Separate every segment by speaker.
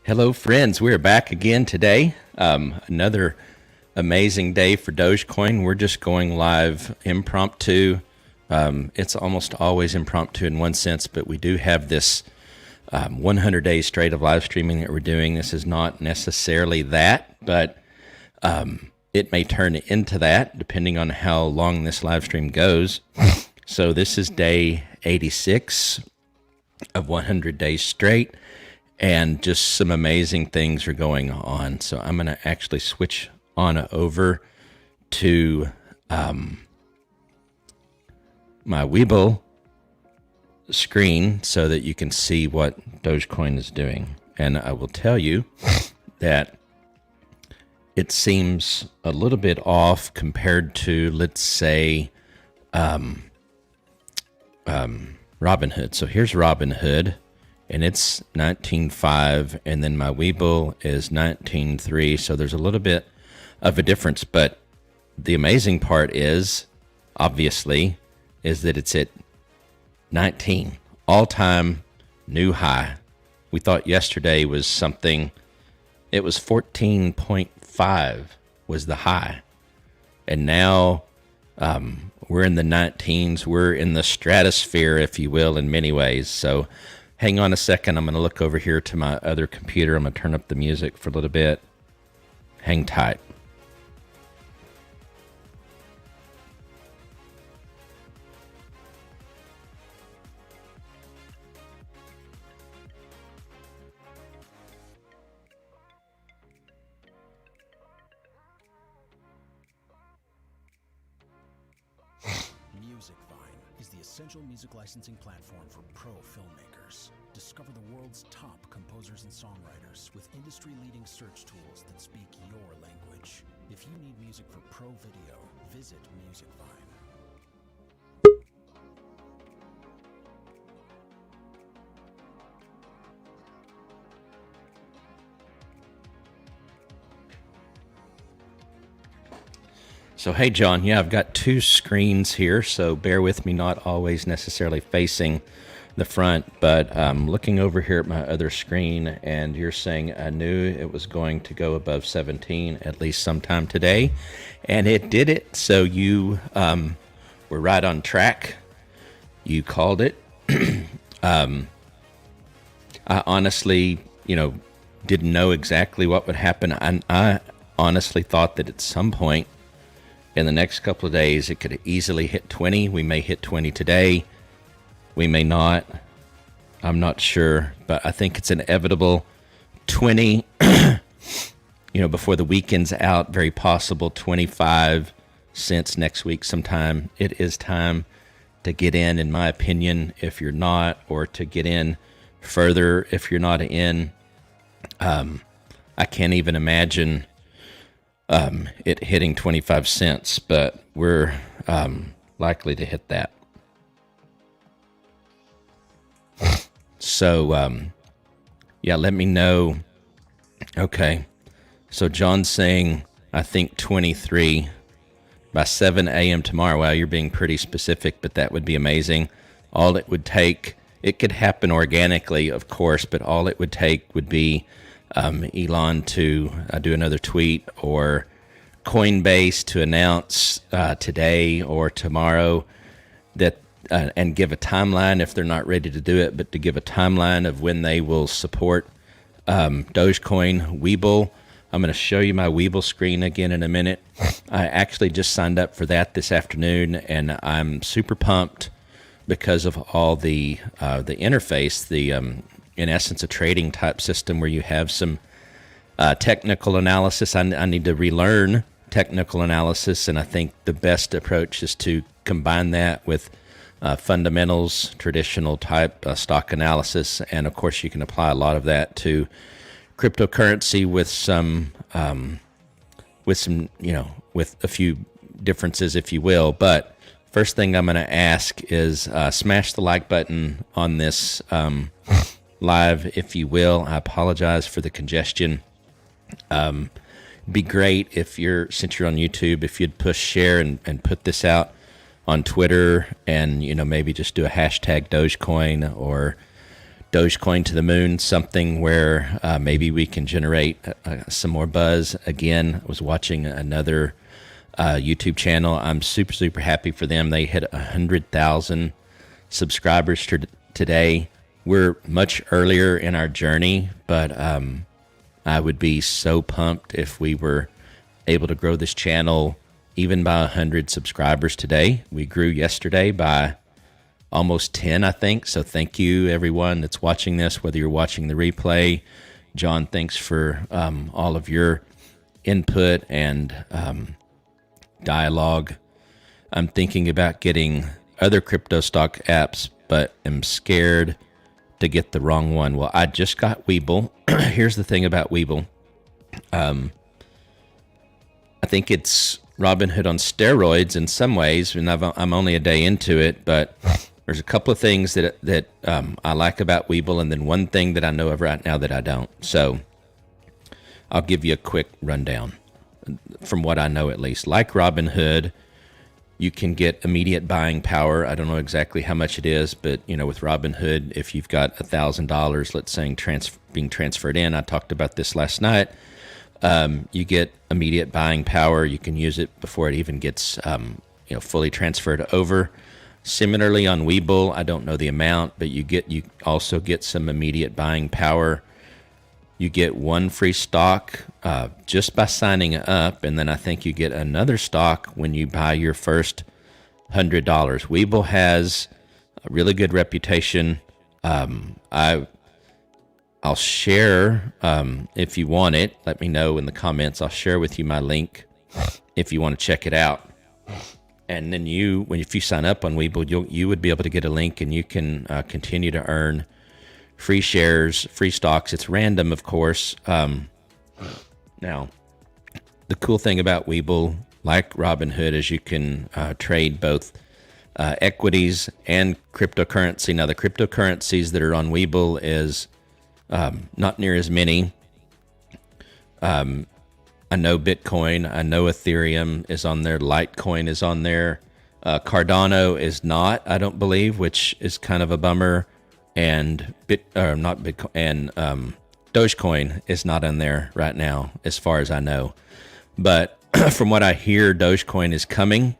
Speaker 1: Hello, friends. We're back again today. Another amazing day for DOGECOIN. We're just going live impromptu. It's almost always impromptu in one sense, but we do have this 100 days straight of live streaming that we're doing. This is not necessarily that, but it may turn into that depending on how long this live stream goes. So this is day 86 of 100 days straight. And just some amazing things are going on. So I'm going to actually switch on over to my Webull screen so that you can see what DOGECOIN is doing. And I will tell you that it seems a little bit off compared to, let's say, Robinhood. So here's Robinhood. And it's 19.5, and then my Webull is 19.3, so there's a little bit of a difference. But the amazing part is, obviously, is that it's at 19, all-time new high. We thought yesterday was something, it was 14.5 was the high. And now we're in the 19s, we're in the stratosphere, if you will, in many ways. So hang on a second. I'm going to look over here to my other computer. I'm going to turn up the music for a little bit. Hang tight.
Speaker 2: DOGECOIN is the essential music licensing platform for pro filmmakers. Discover the world's top composers and songwriters with industry-leading search tools that speak your language. If you need music for pro video, visit DOGECOIN.
Speaker 1: So, hey, John, yeah, I've got two screens here, so bear with me, not always necessarily facing the front, but I'm looking over here at my other screen, and you're saying I knew it was going to go above 17 at least sometime today, and it did it. So you were right on track. You called it. I honestly, didn't know exactly what would happen. I honestly thought that at some point in the next couple of days, it could easily hit 20. We may hit 20 today. We may not. I'm not sure, but I think it's inevitable. 20, before the weekend's out, very possible 25 cents next week sometime. It is time to get in my opinion, if you're not, or to get in further if you're not in. I can't even imagine it hitting 25 cents, but we're likely to hit that. So, let me know. Okay. So John's saying, I think 23 by 7 a.m. tomorrow. Wow, you're being pretty specific, but that would be amazing. All it would take, it could happen organically, of course, but all it would take would be Elon to do another tweet, or Coinbase to announce today or tomorrow that and give a timeline if they're not ready to do it, but to give a timeline of when they will support DOGECOIN Webull. I'm going to show you my Webull screen again in a minute. I actually just signed up for that this afternoon, and I'm super pumped because of all the interface, in essence, a trading type system where you have some technical analysis. I need to relearn technical analysis, and I think the best approach is to combine that with fundamentals, traditional type stock analysis, and of course you can apply a lot of that to cryptocurrency with a few differences, if you will. But first thing I'm going to ask is smash the like button on this live, if you will. I apologize for the congestion. Be great if since you're on YouTube, if you'd push share and put this out on Twitter, and maybe just do a hashtag Dogecoin or Dogecoin to the moon, something where maybe we can generate some more buzz. Again, I was watching another YouTube channel. I'm super happy for them. They hit 100,000 subscribers today. We're much earlier in our journey, but I would be so pumped if we were able to grow this channel even by 100 subscribers today. We grew yesterday by almost 10, I think. So thank you, everyone that's watching this, whether you're watching the replay. John, thanks for all of your input and dialogue. I'm thinking about getting other crypto stock apps, but am scared to get the wrong one. Well, I just got Webull. Here's the thing about Webull. I think it's Robinhood on steroids in some ways, and I'm only a day into it, but there's a couple of things that I like about Webull, and then one thing that I know of right now that I don't. So I'll give you a quick rundown from what I know, at least. Like Robinhood, you can get immediate buying power. I don't know exactly how much it is, but with Robinhood, if you've got $1,000, let's say being transferred in, I talked about this last night. You get immediate buying power. You can use it before it even gets fully transferred over. Similarly on Webull, I don't know the amount, but you also get some immediate buying power. You get one free stock just by signing up, and then I think you get another stock when you buy your first $100. Webull has a really good reputation. I'll share if you want it. Let me know in the comments. I'll share with you my link if you want to check it out. And then if you sign up on Webull, you would be able to get a link, and you can continue to earn free shares, free stocks. It's random, of course. Now, the cool thing about Webull, like Robinhood, is you can trade both equities and cryptocurrency. Now, the cryptocurrencies that are on Webull is not near as many. I know Bitcoin, I know Ethereum is on there, Litecoin is on there. Cardano is not, I don't believe, which is kind of a bummer. And Dogecoin is not on there right now, as far as I know. But from what I hear, Dogecoin is coming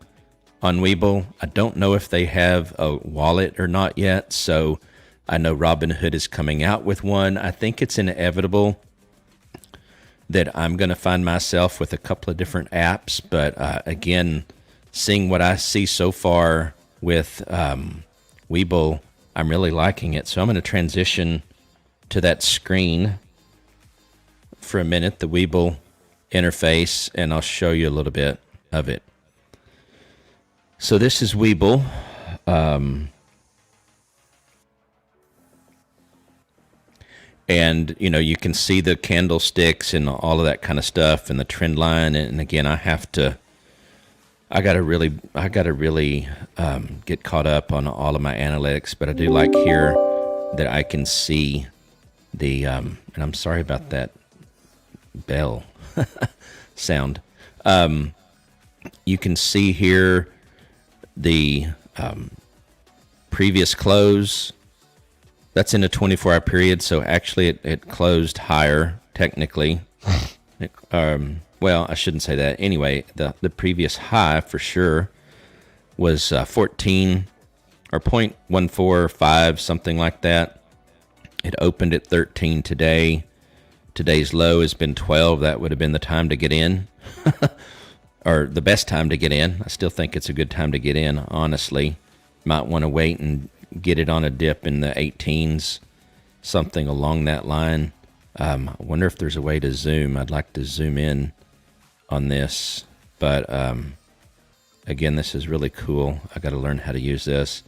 Speaker 1: on Webull. I don't know if they have a wallet or not yet. So I know Robinhood is coming out with one. I think it's inevitable that I'm going to find myself with a couple of different apps. But again, seeing what I see so far with Webull, I'm really liking it. So I'm going to transition to that screen for a minute, the Webull interface, and I'll show you a little bit of it. So this is Webull. And you can see the candlesticks and all of that kind of stuff and the trend line. And again, I gotta really get caught up on all of my analytics, but I do like here that I can see the and I'm sorry about that bell sound. You can see here the previous close. That's in a 24-hour period, so actually it closed higher, technically. Well, I shouldn't say that. Anyway, the previous high, for sure, was 14 or 0.145, something like that. It opened at 13 today. Today's low has been 12. That would have been the time to get in, or the best time to get in. I still think it's a good time to get in, honestly. Might want to wait and get it on a dip in the 18s, something along that line. I wonder if there's a way to zoom. I'd like to zoom in on this, but again, this is really cool. I got to learn how to use this.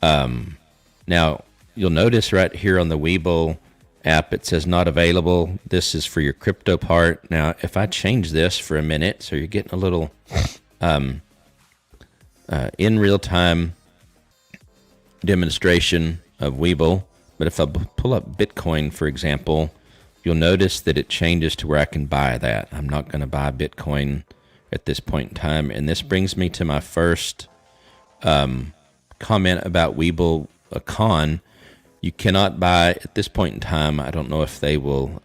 Speaker 1: Now, you'll notice right here on the Webull app, it says not available. This is for your crypto part. Now, if I change this for a minute, so you're getting a little in real time demonstration of Webull. But if I pull up Bitcoin, for example, you'll notice that it changes to where I can buy that. I'm not going to buy Bitcoin at this point in time. And this brings me to my first comment about Webull, a con. You cannot buy at this point in time. I don't know if they will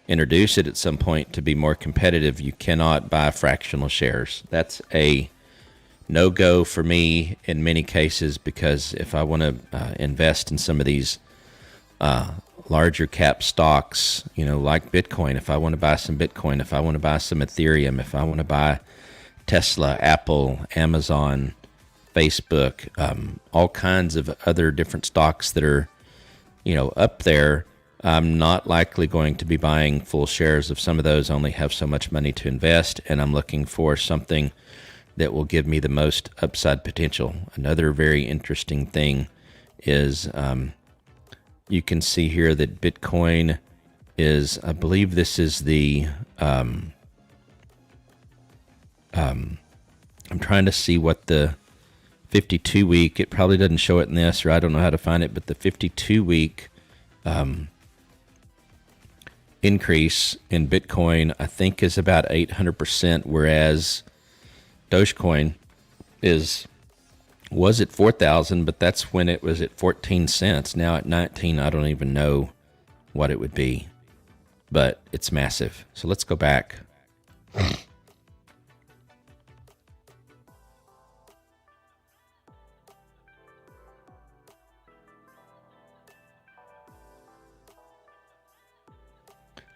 Speaker 1: introduce it at some point to be more competitive. You cannot buy fractional shares. That's a no-go for me in many cases, because if I want to invest in some of these larger cap stocks, like Bitcoin, if I want to buy some Bitcoin, if I want to buy some Ethereum, if I want to buy Tesla, Apple, Amazon, Facebook, all kinds of other different stocks that are, up there, I'm not likely going to be buying full shares of some of those. I only have so much money to invest, and I'm looking for something that will give me the most upside potential. Another very interesting thing is you can see here that Bitcoin is, I believe this is the, I'm trying to see what the 52-week, it probably doesn't show it in this, or I don't know how to find it, but the 52-week increase in Bitcoin, I think, is about 800%, whereas DOGECOIN was at 4,000, but that's when it was at 14 cents. Now at 19, I don't even know what it would be, but it's massive. So let's go back.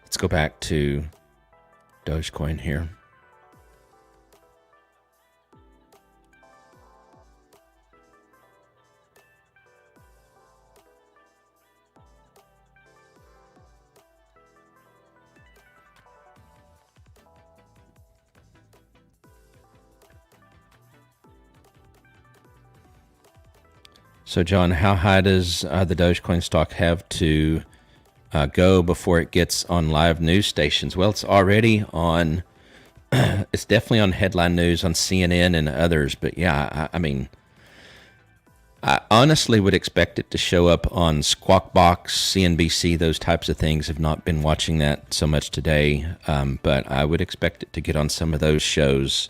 Speaker 1: Let's go back to DOGECOIN here. So, John, how high does the DOGECOIN stock have to go before it gets on live news stations? Well, it's already on, it's definitely on headline news on CNN and others. But yeah, I mean, I honestly would expect it to show up on Squawk Box, CNBC, those types of things. Have not been watching that so much today, but I would expect it to get on some of those shows,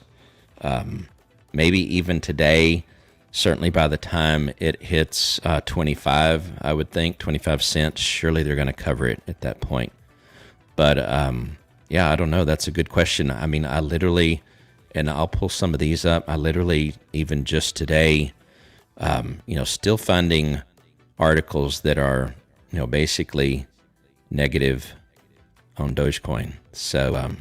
Speaker 1: maybe even today. Certainly by the time it hits 25, I would think 25 cents, surely they're going to cover it at that point. But yeah, I don't know. That's a good question. I mean, I literally, and I'll pull some of these up. I literally, even just today, still finding articles that are, basically negative on DOGECOIN. So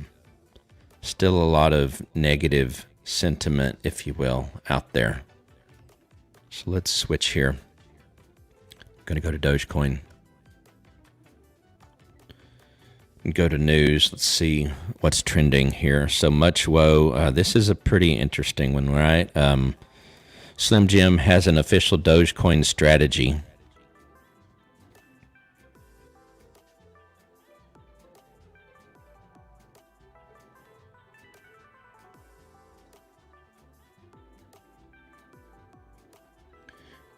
Speaker 1: still a lot of negative sentiment, if you will, out there. So let's switch here. I'm going to go to DOGECOIN. And go to news. Let's see what's trending here. So much woe. This is a pretty interesting one, right? Slim Jim has an official DOGECOIN strategy.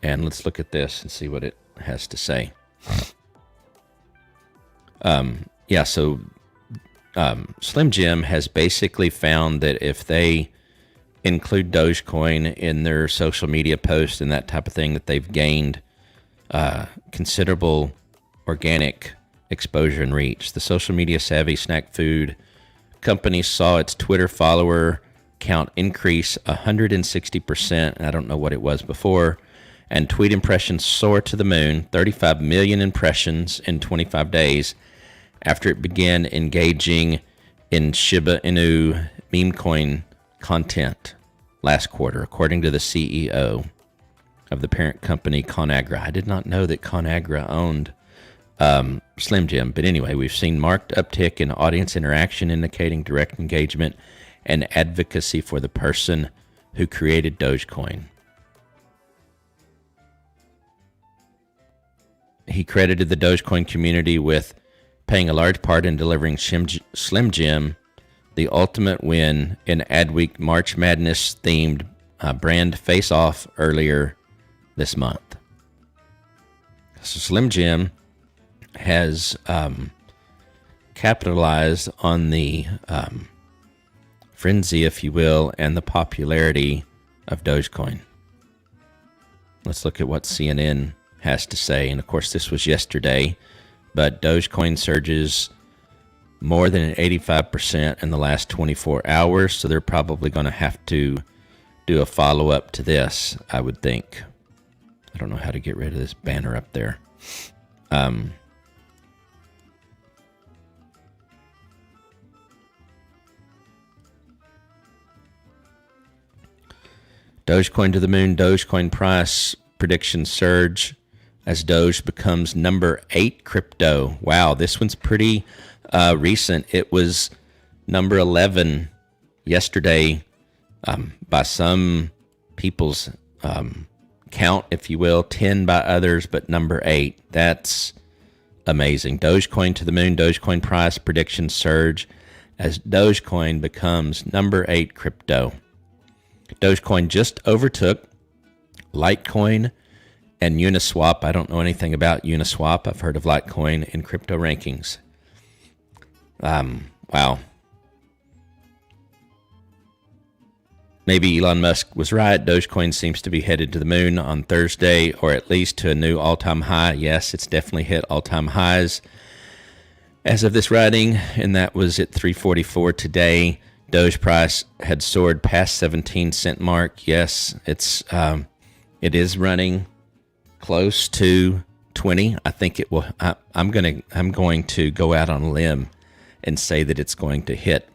Speaker 1: And let's look at this and see what it has to say. So Slim Jim has basically found that if they include DOGECOIN in their social media posts and that type of thing, that they've gained considerable organic exposure and reach. The social media savvy snack food company saw its Twitter follower count increase 160%. I don't know what it was before. And tweet impressions soar to the moon, 35 million impressions in 25 days after it began engaging in Shiba Inu meme coin content last quarter, according to the CEO of the parent company ConAgra. I did not know that ConAgra owned Slim Jim, but anyway, we've seen marked uptick in audience interaction, indicating direct engagement and advocacy for the person who created DOGECOIN. He credited the DOGECOIN community with playing a large part in delivering Slim Jim the ultimate win in Adweek March Madness themed brand face-off earlier this month. So Slim Jim has capitalized on the frenzy, if you will, and the popularity of DOGECOIN. Let's look at what CNN has to say. And of course, this was yesterday, but Dogecoin surges more than 85% in the last 24 hours. So they're probably going to have to do a follow-up to this, I would think. I don't know how to get rid of this banner up there. Dogecoin to the moon. Dogecoin price prediction surge as Doge becomes number 8 crypto. Wow, this one's pretty recent. It was number 11 yesterday by some people's count, if you will, 10 by others, but number 8. That's amazing. Dogecoin to the moon. Dogecoin price prediction surge as Dogecoin becomes number 8 crypto. Dogecoin just overtook Litecoin and Uniswap. I don't know anything about Uniswap. I've heard of Litecoin in crypto rankings. Wow. Maybe Elon Musk was right. Dogecoin seems to be headed to the moon on Thursday, or at least to a new all-time high. Yes, it's definitely hit all-time highs as of this writing, and that was at 344 today. Doge price had soared past 17-cent mark. Yes, it is running close to 20. I think it will. I'm going to go out on a limb and say that it's going to hit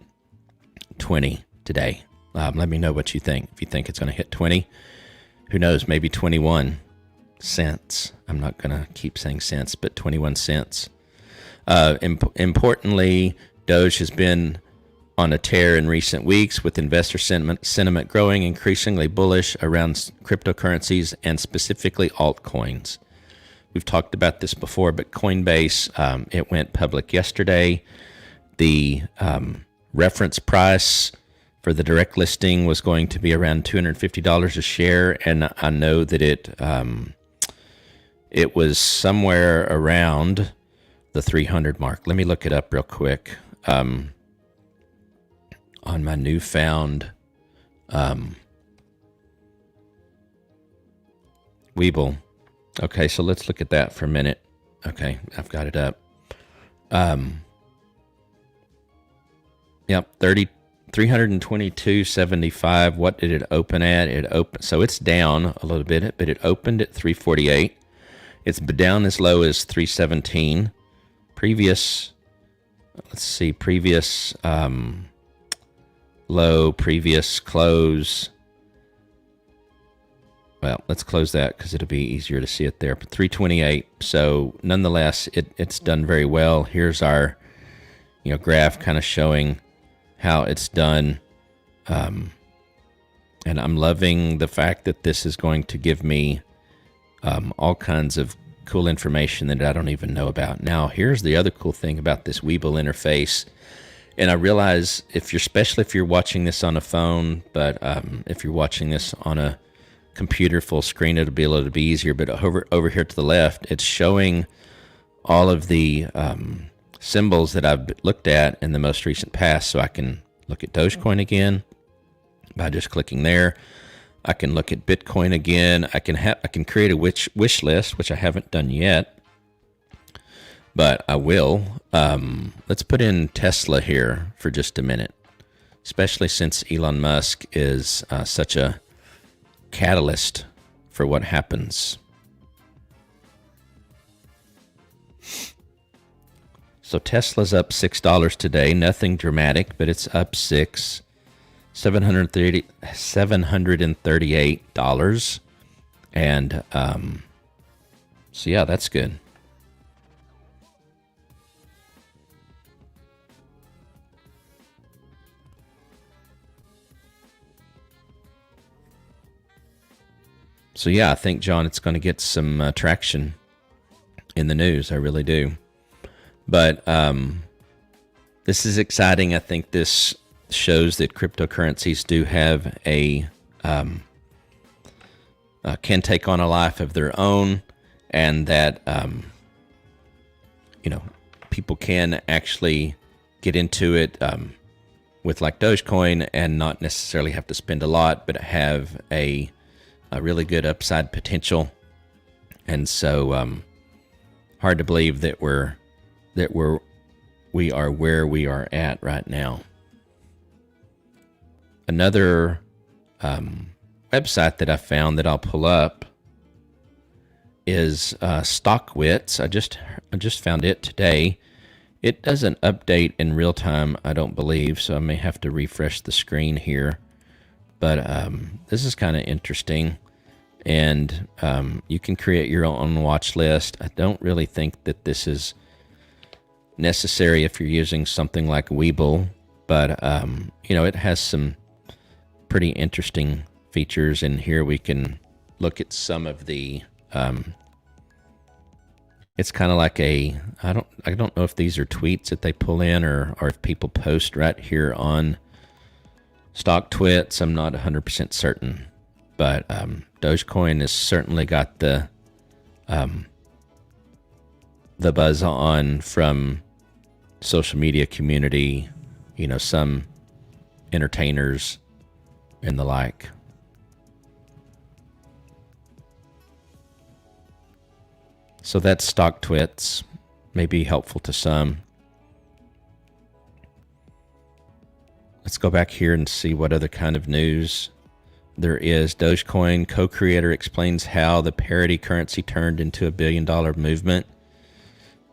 Speaker 1: 20 today. Let me know what you think. If you think it's going to hit 20, who knows? Maybe 21 cents. I'm not going to keep saying cents, but 21 cents. Importantly, Doge has been on a tear in recent weeks, with investor sentiment growing increasingly bullish around cryptocurrencies and specifically altcoins. We've talked about this before, but Coinbase, it went public yesterday. The reference price for the direct listing was going to be around $250 a share, and I know that it was somewhere around the 300 mark. Let me look it up real quick. On my newfound Webull. Okay, so let's look at that for a minute. Okay, I've got it up. Yep, 322.75. What did it open at? So it's down a little bit, but it opened at 348. It's down as low as 317. Previous low, previous close. Well, let's close that because it'll be easier to see it there. But 328. So nonetheless, it's done very well. Here's our graph kind of showing how it's done. And I'm loving the fact that this is going to give me all kinds of cool information that I don't even know about. Now, here's the other cool thing about this Webull interface. And I realize especially if you're watching this on a phone, but if you're watching this on a computer full screen, it'll be a little bit easier. But over here to the left, it's showing all of the symbols that I've looked at in the most recent past. So I can look at Dogecoin again by just clicking there. I can look at Bitcoin again. I can create a wish list, which I haven't done yet, but I will. Let's put in Tesla here for just a minute, especially since Elon Musk is such a catalyst for what happens. So Tesla's up $6 today. Nothing dramatic, but it's up $738. And so yeah, that's good. So yeah, I think, John, it's going to get some traction in the news. I really do. But this is exciting. I think this shows that cryptocurrencies do have can take on a life of their own, and that people can actually get into it with like Dogecoin and not necessarily have to spend a lot, but have a really good upside potential. And so hard to believe that we are where we are at right now. Another website that I found that I'll pull up is StockWits. I just found it today. It doesn't update in real time, I don't believe, so I may have to refresh the screen here. But this is kind of interesting, and you can create your own watch list. I don't really think that this is necessary if you're using something like Webull, but it has some pretty interesting features. In here we can look at some of the it's kind of like I don't know if these are tweets that they pull in or if people post right here on StockTwits. I'm not 100% certain, but Dogecoin has certainly got the buzz on from social media community, some entertainers and the like. So that's StockTwits, may be helpful to some. Let's go back here and see what other kind of news there is. Dogecoin co-creator explains how the parody currency turned into $1 billion movement.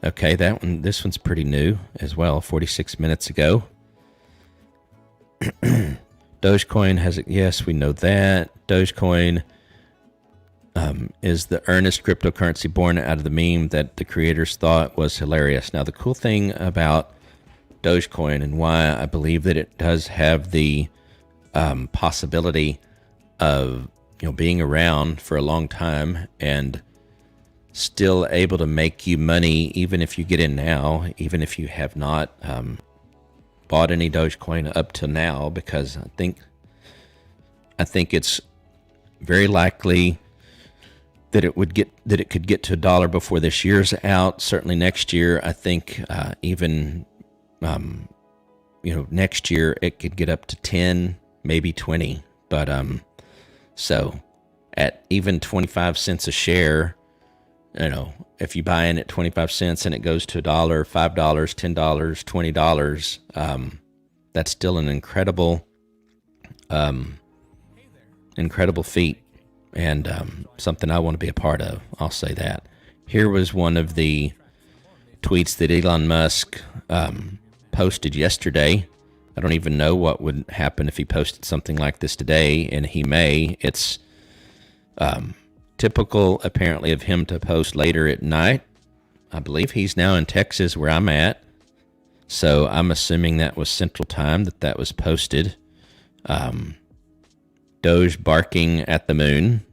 Speaker 1: Okay, this one's pretty new as well, 46 minutes ago. Dogecoin has, yes, we know that. Dogecoin is the earnest cryptocurrency born out of the meme that the creators thought was hilarious. Now, the cool thing about Dogecoin and why I believe that it does have the possibility of being around for a long time and still able to make you money, even if you get in now, even if you have not bought any Dogecoin up to now, because I think it's very likely that it could get to $1 before this year's out. Certainly next year, I think even next year it could get up to 10, maybe 20. But so at even 25 cents a share, if you buy in at 25 cents and it goes to $1, $5, $10, $20, that's still an incredible feat, and something I want to be a part of. I'll say that. Here was one of the tweets that Elon Musk posted yesterday. I don't even know what would happen if he posted something like this today, and he may. It's typical, apparently, of him to post later at night. I believe he's now in Texas, where I'm at, so I'm assuming that was Central Time that was posted. Doge barking at the moon.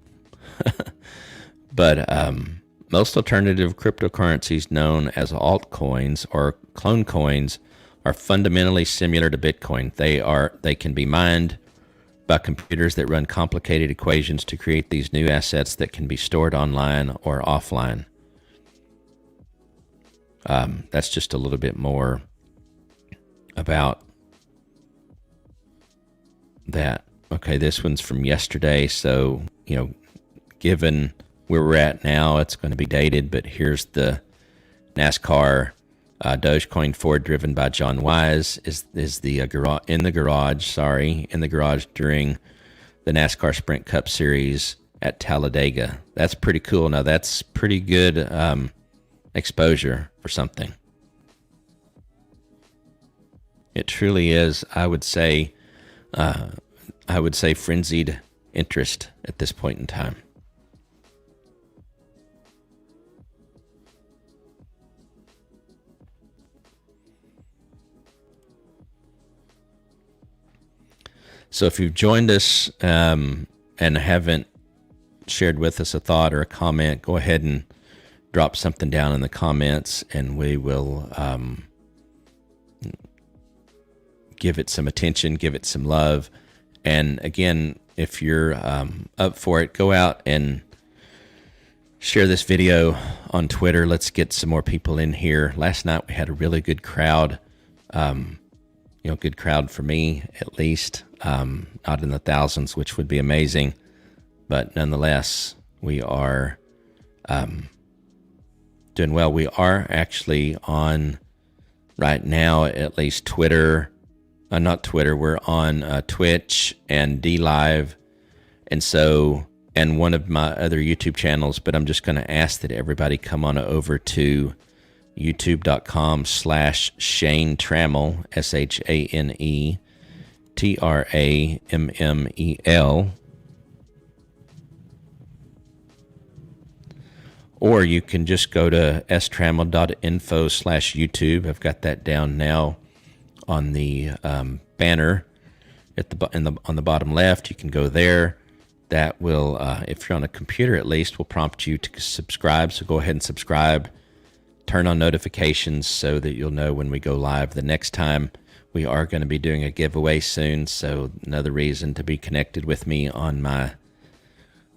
Speaker 1: But most alternative cryptocurrencies known as altcoins or clone coins are fundamentally similar to Bitcoin. They can be mined by computers that run complicated equations to create these new assets that can be stored online or offline. That's just a little bit more about that. Okay, this one's from yesterday, so, given where we're at now, it's going to be dated, but here's the NASCAR Dogecoin Ford driven by John Wise is the in the garage during the NASCAR Sprint Cup Series at Talladega. That's pretty cool. Now, that's pretty good exposure for something. It truly is, I would say frenzied interest at this point in time. So if you've joined us and haven't shared with us a thought or a comment, go ahead and drop something down in the comments, and we will give it some attention, give it some love. And again, if you're up for it, go out and share this video on Twitter. Let's get some more people in here. Last night we had a really good crowd. Good crowd for me, at least. Not in the thousands, which would be amazing. But nonetheless, we are Doing well. We are actually on, right now, at least Twitter. Not Twitter. We're on Twitch and DLive. And one of my other YouTube channels, but I'm just going to ask that everybody come on over to youtube.com/Shane Trammell, ShaneTrammel. Or you can just go to strammel.info/YouTube. I've got that down now on the banner on the bottom left. You can go there. That will, if you're on a computer at least, will prompt you to subscribe. So go ahead and subscribe. Turn on notifications so that you'll know when we go live the next time. We are going to be doing a giveaway soon, so another reason to be connected with me on my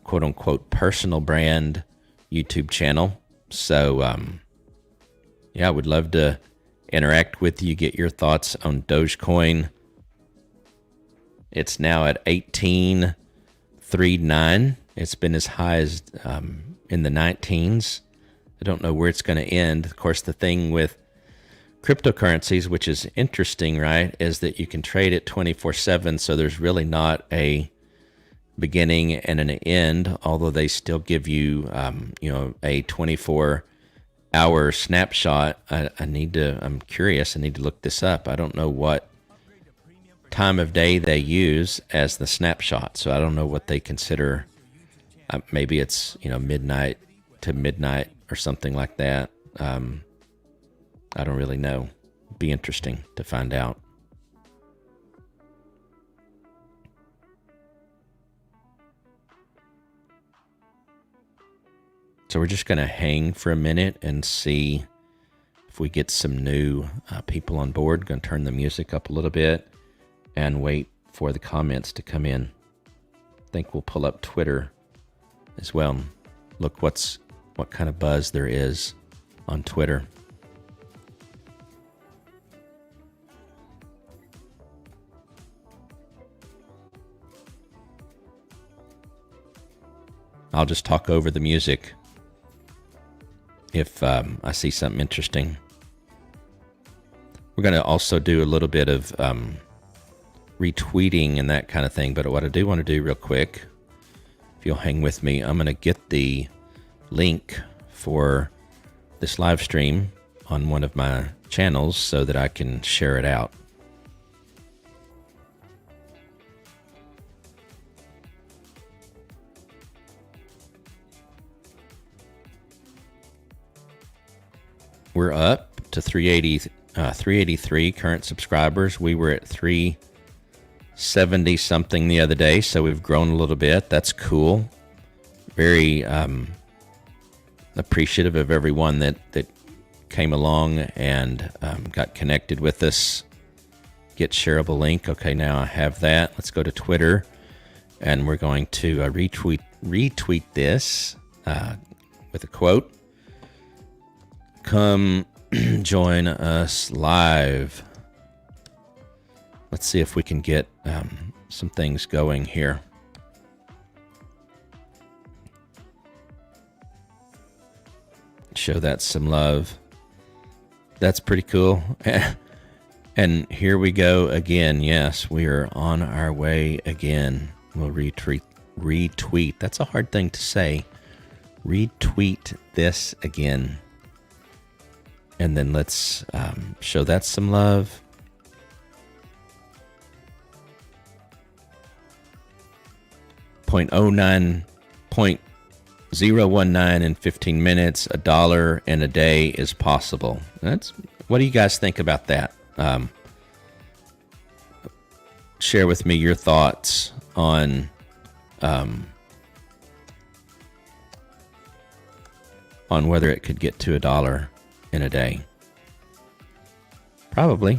Speaker 1: quote-unquote personal brand YouTube channel. So, yeah, I would love to interact with you, get your thoughts on Dogecoin. It's now at 18.39. It's been as high as in the 19s. I don't know where it's going to end. Of course, the thing with cryptocurrencies, which is interesting, right, is that you can trade it 24/7, so there's really not a beginning and an end, although they still give you, a 24-hour snapshot. I'm curious. I need to look this up. I don't know what time of day they use as the snapshot, so I don't know what they consider. Maybe it's, midnight to midnight or something like that. I don't really know. Be interesting to find out. So we're just going to hang for a minute and see if we get some new people on board. Going to turn the music up a little bit and wait for the comments to come in. I think we'll pull up Twitter as well. Look what kind of buzz there is on Twitter. I'll just talk over the music if I see something interesting. We're going to also do a little bit of retweeting and that kind of thing. But what I do want to do real quick, if you'll hang with me, I'm going to get the link for this live stream on one of my channels so that I can share it out. We're up to 383 current subscribers. We were at 370 something the other day, so we've grown a little bit. That's cool. Very appreciative of everyone that came along and got connected with us. Get shareable link. Okay, now I have that. Let's go to Twitter, and we're going to retweet this with a quote. Come join us live. Let's see if we can get some things going here. Show that some love. That's pretty cool. And here we go again. Yes, we are on our way again. We'll retweet. That's a hard thing to say. Retweet this again. And then let's show that some love. .019 in 15 minutes. $1 in a day is possible. What do you guys think about that? Share with me your thoughts on whether it could get to $1 in a day. Probably.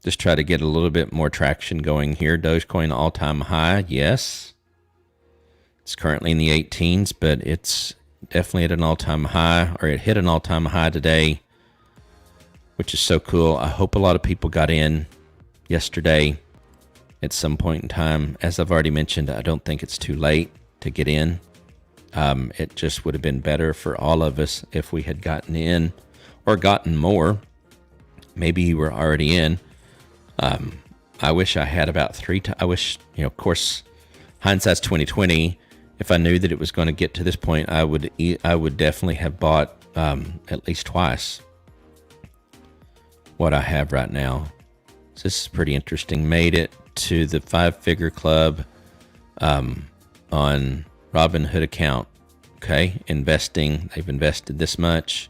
Speaker 1: Just try to get a little bit more traction going here. Dogecoin all-time high, yes. It's currently in the 18s, but it's definitely at an all-time high, or it hit an all-time high today, which is so cool. I hope a lot of people got in yesterday at some point in time. As I've already mentioned, I don't think it's too late to get in. It just would have been better for all of us if we had gotten in or gotten more. Maybe you were already in. I wish I had about I wish, of course, hindsight's 2020. If I knew that it was going to get to this point, I would definitely have bought at least twice what I have right now. So this is pretty interesting. Made it to the 5-figure club on Robinhood account. Okay, investing. They've invested this much.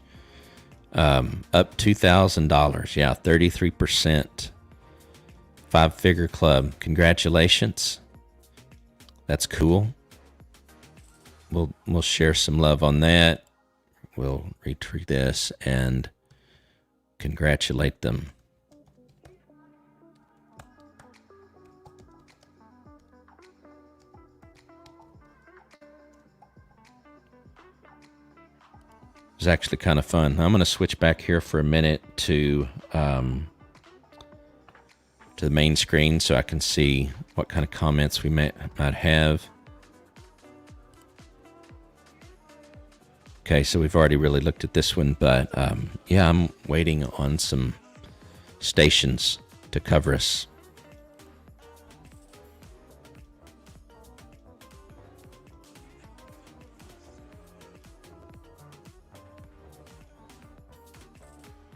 Speaker 1: Up $2,000. Yeah, 33%. 5-figure club. Congratulations. That's cool. We'll share some love on that. We'll retweet this and congratulate them. It was actually kind of fun. I'm going to switch back here for a minute to the main screen so I can see what kind of comments we might have. Okay, so we've already really looked at this one, but yeah, I'm waiting on some stations to cover us.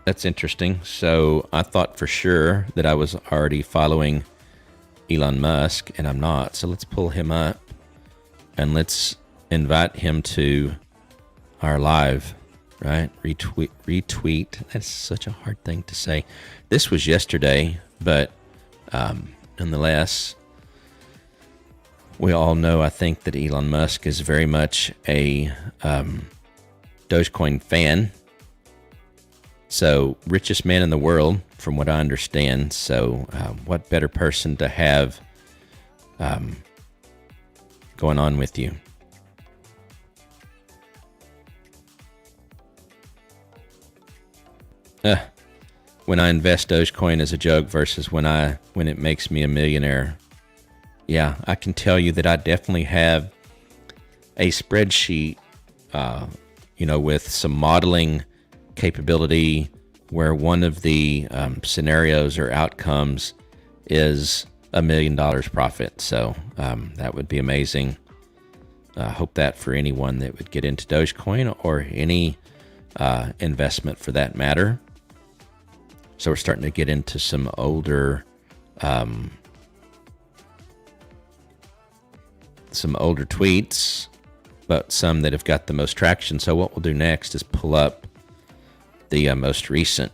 Speaker 1: That's interesting. So I thought for sure that I was already following Elon Musk, and I'm not. So let's pull him up and let's invite him to our live, right? Retweet. That's such a hard thing to say. This was yesterday, but nonetheless, we all know, I think, that Elon Musk is very much a Dogecoin fan. So, richest man in the world, from what I understand. So, what better person to have going on with you? When I invest Dogecoin as a joke versus when it makes me a millionaire. Yeah, I can tell you that I definitely have a spreadsheet, with some modeling capability where one of the scenarios or outcomes is $1 million profit. So that would be amazing. I hope that for anyone that would get into Dogecoin or any investment for that matter. So we're starting to get into some older tweets, but some that have got the most traction. So what we'll do next is pull up the most recent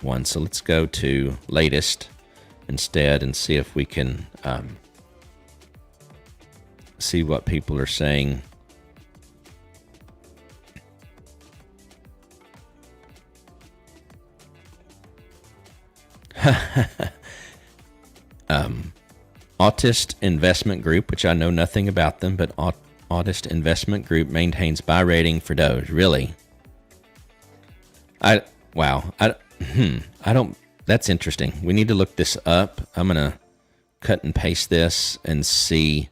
Speaker 1: one. So let's go to latest instead and see if we can see what people are saying. Autist Investment Group, which I know nothing about them, but Autist Investment Group maintains buy rating for Doge. Really? I don't. That's interesting. We need to look this up. I'm gonna cut and paste this and see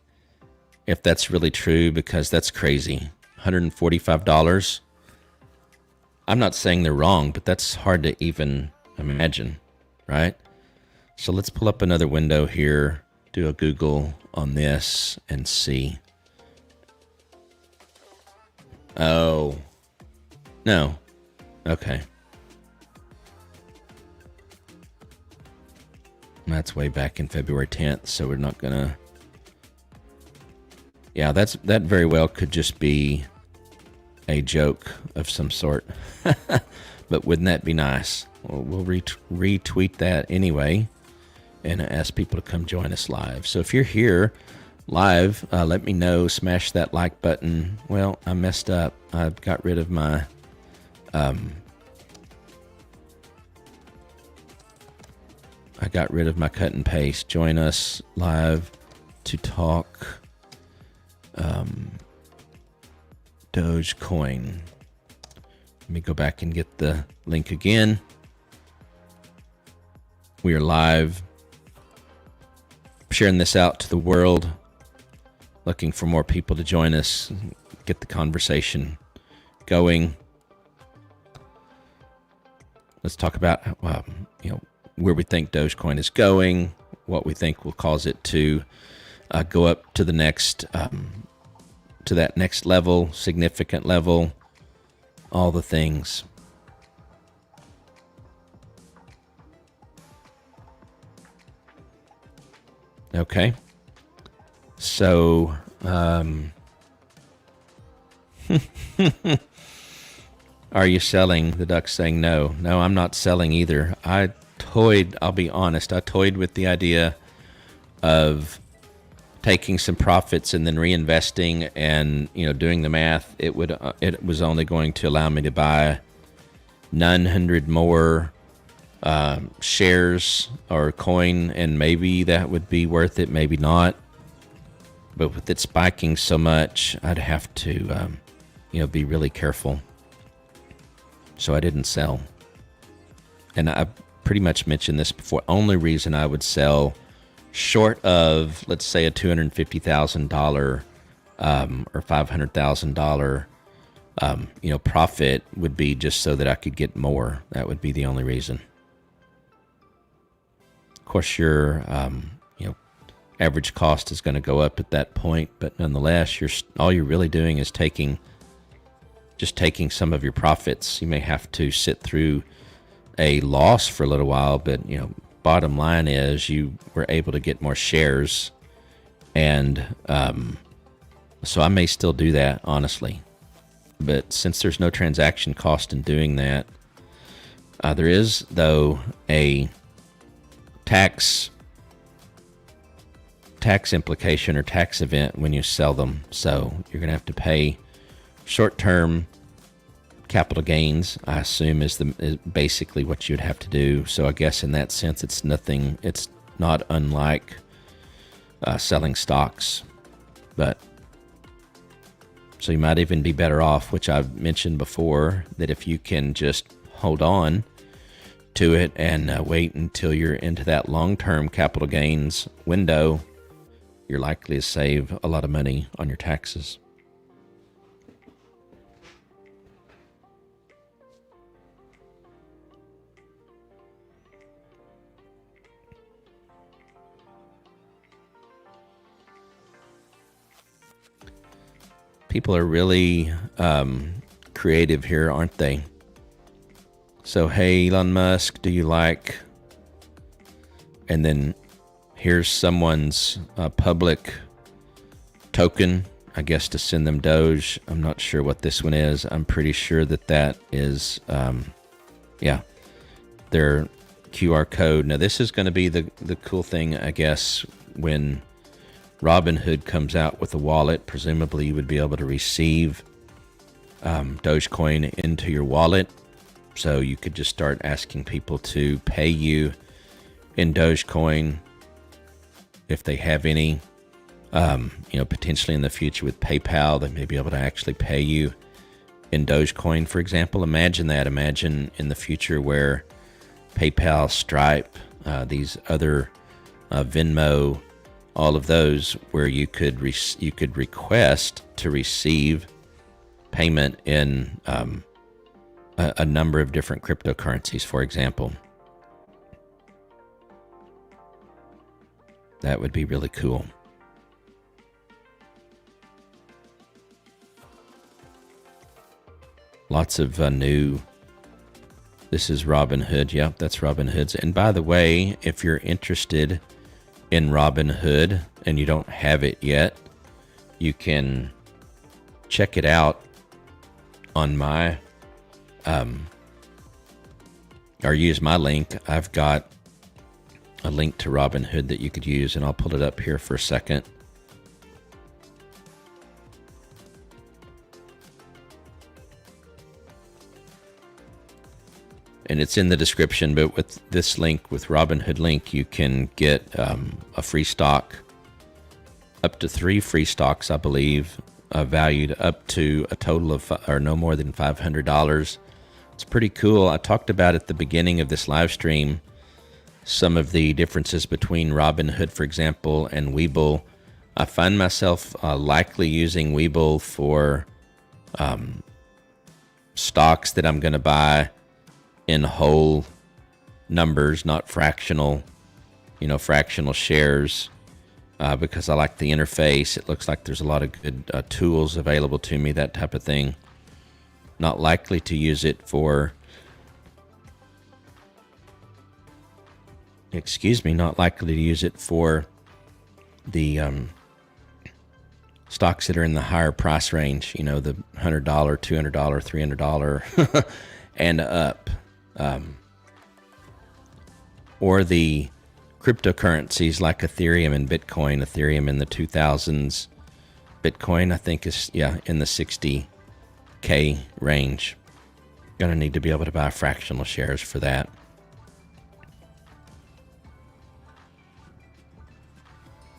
Speaker 1: if that's really true, because that's crazy. $145. I'm not saying they're wrong, but that's hard to even imagine, right? So let's pull up another window here, do a Google on this and see. Oh, no. Okay. That's way back in February 10th, so we're not gonna. Yeah, that very well could just be a joke of some sort. But wouldn't that be nice? We'll retweet that anyway and ask people to come join us live. So if you're here live, let me know. Smash that like button. Well, I messed up. I got rid of my cut and paste. Join us live to talk DOGECOIN. Let me go back and get the link again. We are live, sharing this out to the world, looking for more people to join us, get the conversation going. Let's talk about where we think DOGECOIN is going, what we think will cause it to go up to the next to that next level, significant level, all the things. Okay, so are you selling? The duck's saying no. No, I'm not selling either. I'll be honest, I toyed with the idea of taking some profits and then reinvesting, and doing the math, it was only going to allow me to buy 900 more shares or coin, and maybe that would be worth it, maybe not. But with it spiking so much, I'd have to be really careful. So I didn't sell. And I pretty much mentioned this before. Only reason I would sell short of, let's say, a $250,000 or $500,000 profit would be just so that I could get more. That would be the only reason. Of course, your average cost is going to go up at that point, but nonetheless, all you're really doing is taking some of your profits. You may have to sit through a loss for a little while, but bottom line is you were able to get more shares, and so I may still do that, honestly. But since there's no transaction cost in doing that, there is, though, a tax implication or tax event when you sell them. So you're going to have to pay short-term capital gains, I assume, is basically what you'd have to do. So I guess in that sense, it's not unlike selling stocks. But so you might even be better off, which I've mentioned before, that if you can just hold on to it and wait until you're into that long-term capital gains window, you're likely to save a lot of money on your taxes. People are really creative here, aren't they? So, hey, Elon Musk, do you like? And then here's someone's public token, I guess, to send them Doge. I'm not sure what this one is. I'm pretty sure that is, their QR code. Now, this is going to be the cool thing, I guess, when Robinhood comes out with a wallet. Presumably you would be able to receive DOGECOIN into your wallet, so you could just start asking people to pay you in DOGECOIN if they have any. Potentially in the future with PayPal, they may be able to actually pay you in DOGECOIN, for example. Imagine in the future where PayPal, Stripe, these other Venmo, all of those, where you could request to receive payment in a number of different cryptocurrencies, for example. That would be really cool. Lots of new. This is Robinhood. Yep, that's Robinhood's. And by the way, if you're interested in Robinhood and you don't have it yet, you can check it out on my or use my link. I've got a link to Robinhood that you could use, and I'll pull it up here for a second. And it's in the description, but with this link, with Robinhood link, you can get a free stock, up to 3 free stocks, I believe, valued up to a total of or no more than $500. It's pretty cool. I talked about at the beginning of this live stream some of the differences between Robinhood, for example, and Webull. I find myself likely using Webull for stocks that I'm going to buy in whole numbers, not fractional, fractional shares, because I like the interface. It looks like there's a lot of good tools available to me, that type of thing. Not likely to use it for, not likely to use it for the stocks that are in the higher price range, the $100, $200, $300 and up. Or the cryptocurrencies like Ethereum and Bitcoin. Ethereum in the 2000s. Bitcoin, I think, is, in the 60K range. Gonna need to be able to buy fractional shares for that.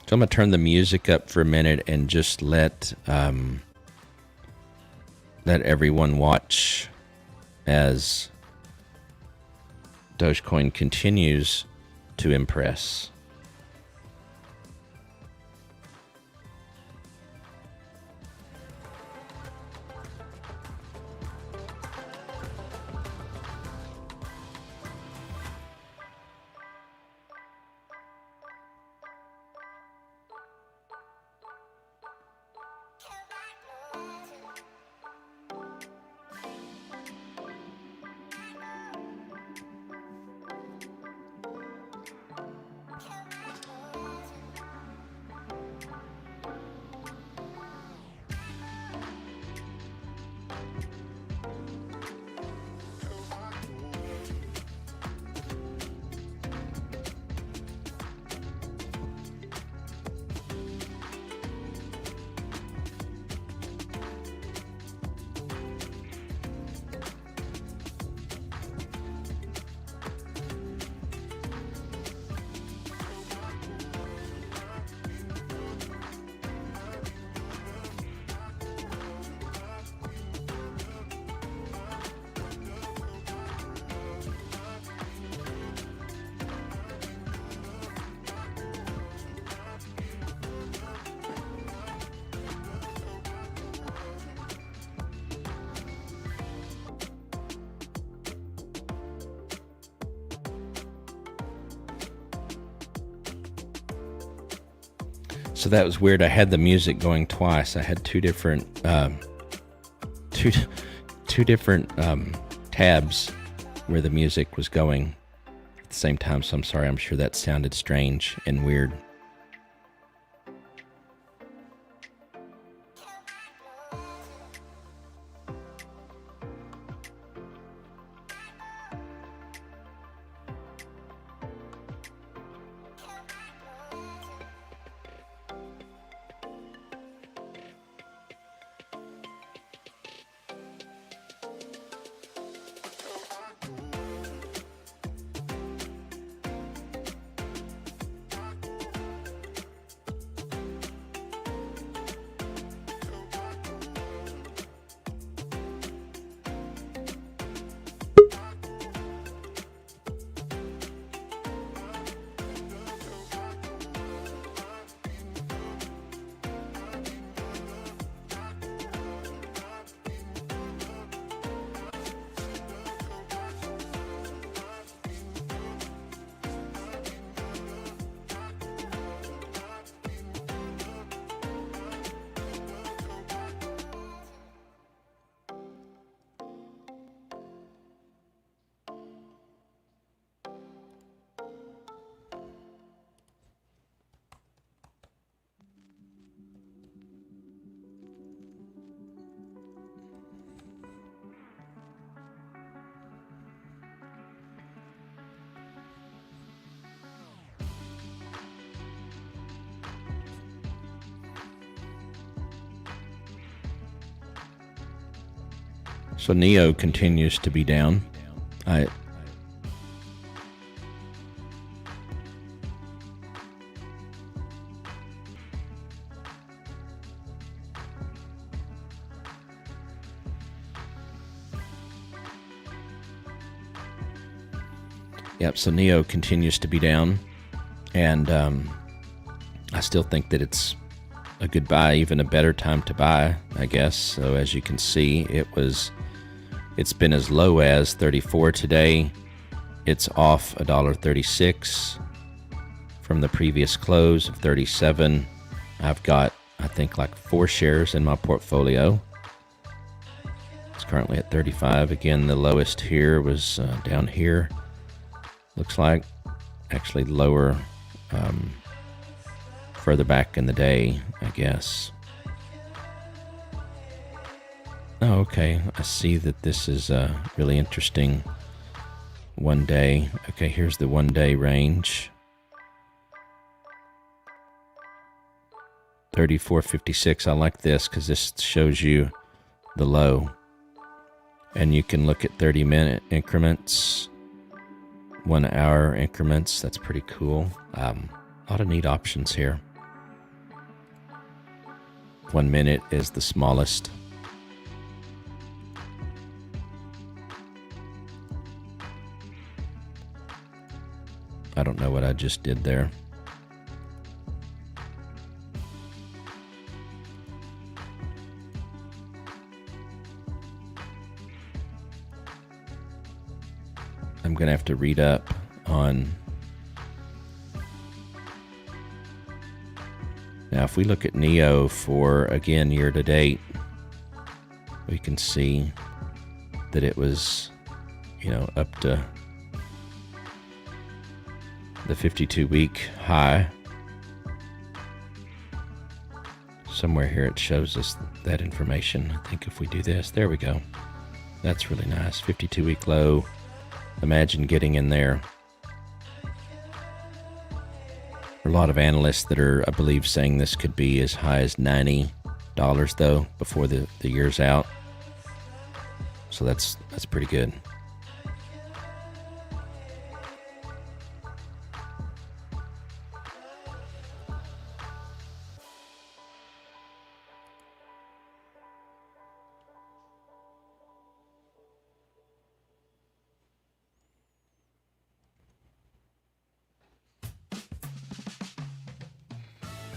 Speaker 1: So I'm gonna turn the music up for a minute and just let everyone watch as Dogecoin continues to impress. So that was weird. I had the music going twice. I had two different tabs where the music was going at the same time. So I'm sorry. I'm sure that sounded strange and weird. So Neo continues to be down. Yep, so Neo continues to be down, and I still think that it's a good buy, even a better time to buy, I guess. So as you can see, it's been as low as 34 today. It's off $1.36 from the previous close of 37. I've got, I think, like 4 shares in my portfolio. It's currently at 35. Again, the lowest here was down here. Looks like actually lower further back in the day, I guess. Oh, okay. I see that this is a really interesting one day. Okay, here's the 1 day range. 34.56. I like this because this shows you the low. And you can look at 30-minute increments, 1 hour increments. That's pretty cool. A lot of neat options here. 1 minute is the smallest. I don't know what I just did there. I'm going to have to read up on... Now, if we look at Neo for, again, year to date, we can see that it was, up to the 52-week high. Somewhere here it shows us that information. I think if we do this, there we go. That's really nice. 52-week low. Imagine getting in there. A lot of analysts that are, I believe, saying this could be as high as $90 though before the year's out. So that's pretty good.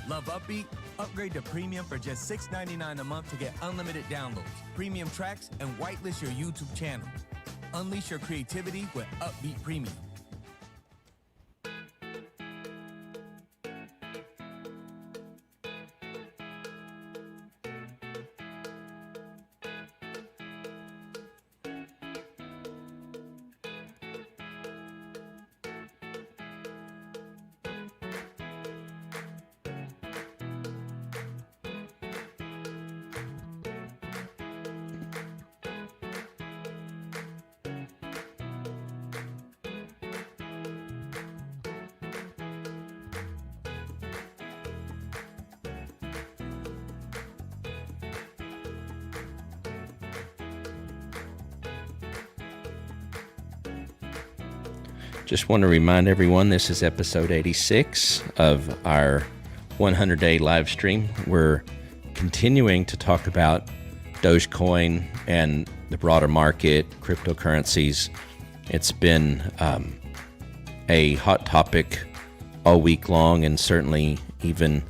Speaker 3: Love Upbeat? Upgrade to Premium for just $6.99 a month to get unlimited downloads, premium tracks, and whitelist your YouTube channel. Unleash your creativity with Upbeat Premium.
Speaker 1: Just want to remind everyone, this is episode 86 of our 100-day live stream. We're continuing to talk about DOGECOIN and the broader market, cryptocurrencies. It's been a hot topic all week long, and certainly even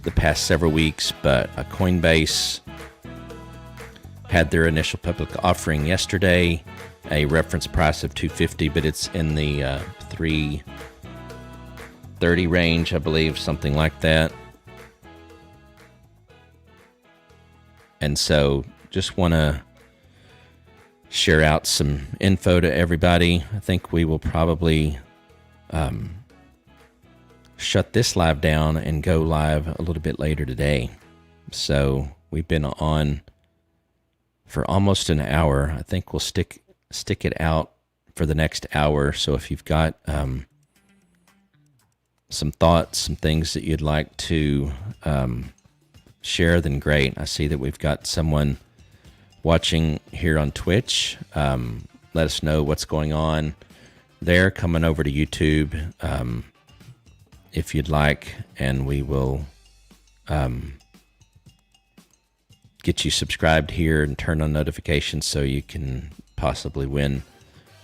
Speaker 1: the past several weeks. But Coinbase had their initial public offering yesterday, a reference price of $250, but it's in the $330 range, I believe, something like that. And so just want to share out some info to everybody. I think we will probably shut this live down and go live a little bit later today. So we've been on for almost an hour. I think we'll stick it out for the next hour. So if you've got some thoughts, some things that you'd like to share, then great. I see that we've got someone watching here on Twitch. Let us know what's going on there. Coming over to YouTube if you'd like, and we will get you subscribed here and turn on notifications so you can possibly win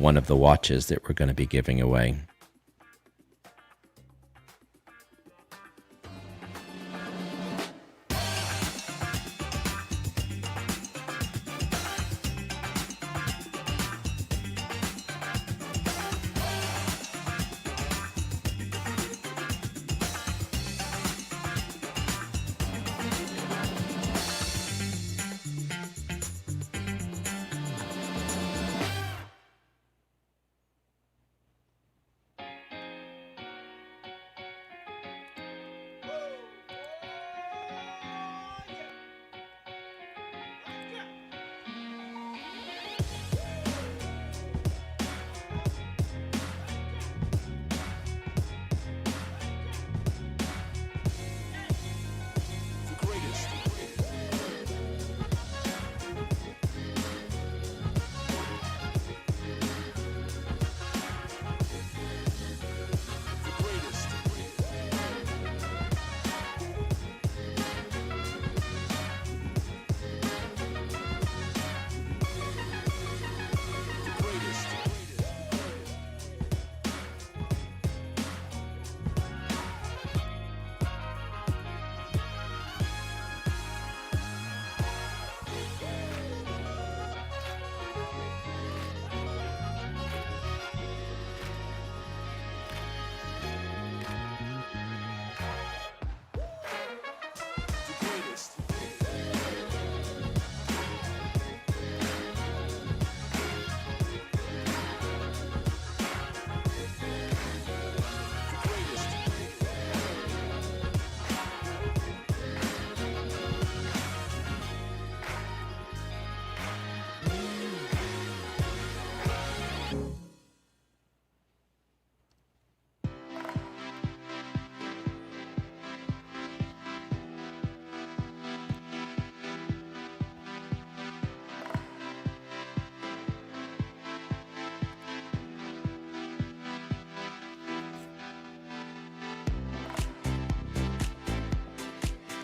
Speaker 1: one of the watches that we're going to be giving away.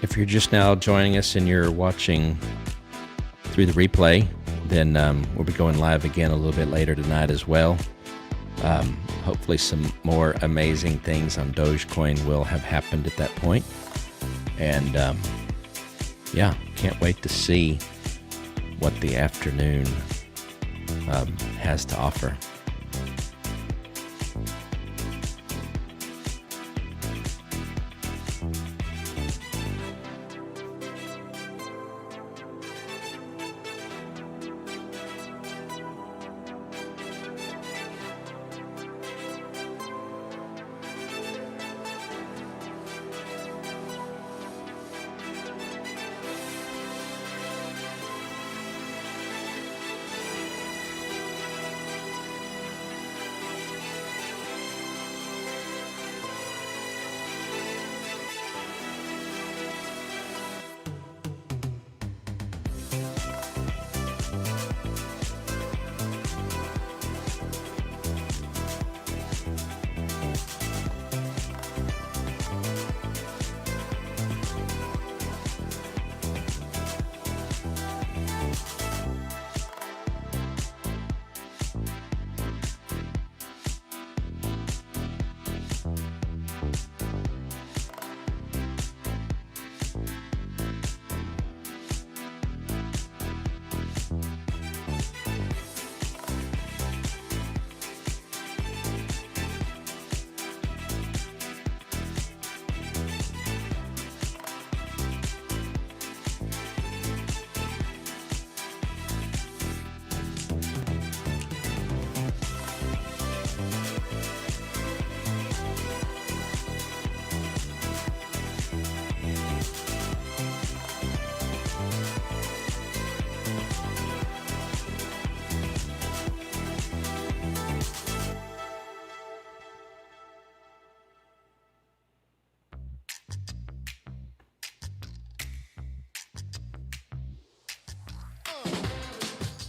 Speaker 1: If you're just now joining us and you're watching through the replay, then we'll be going live again a little bit later tonight as well. Hopefully some more amazing things on Dogecoin will have happened at that point. And yeah, can't wait to see what the afternoon has to offer.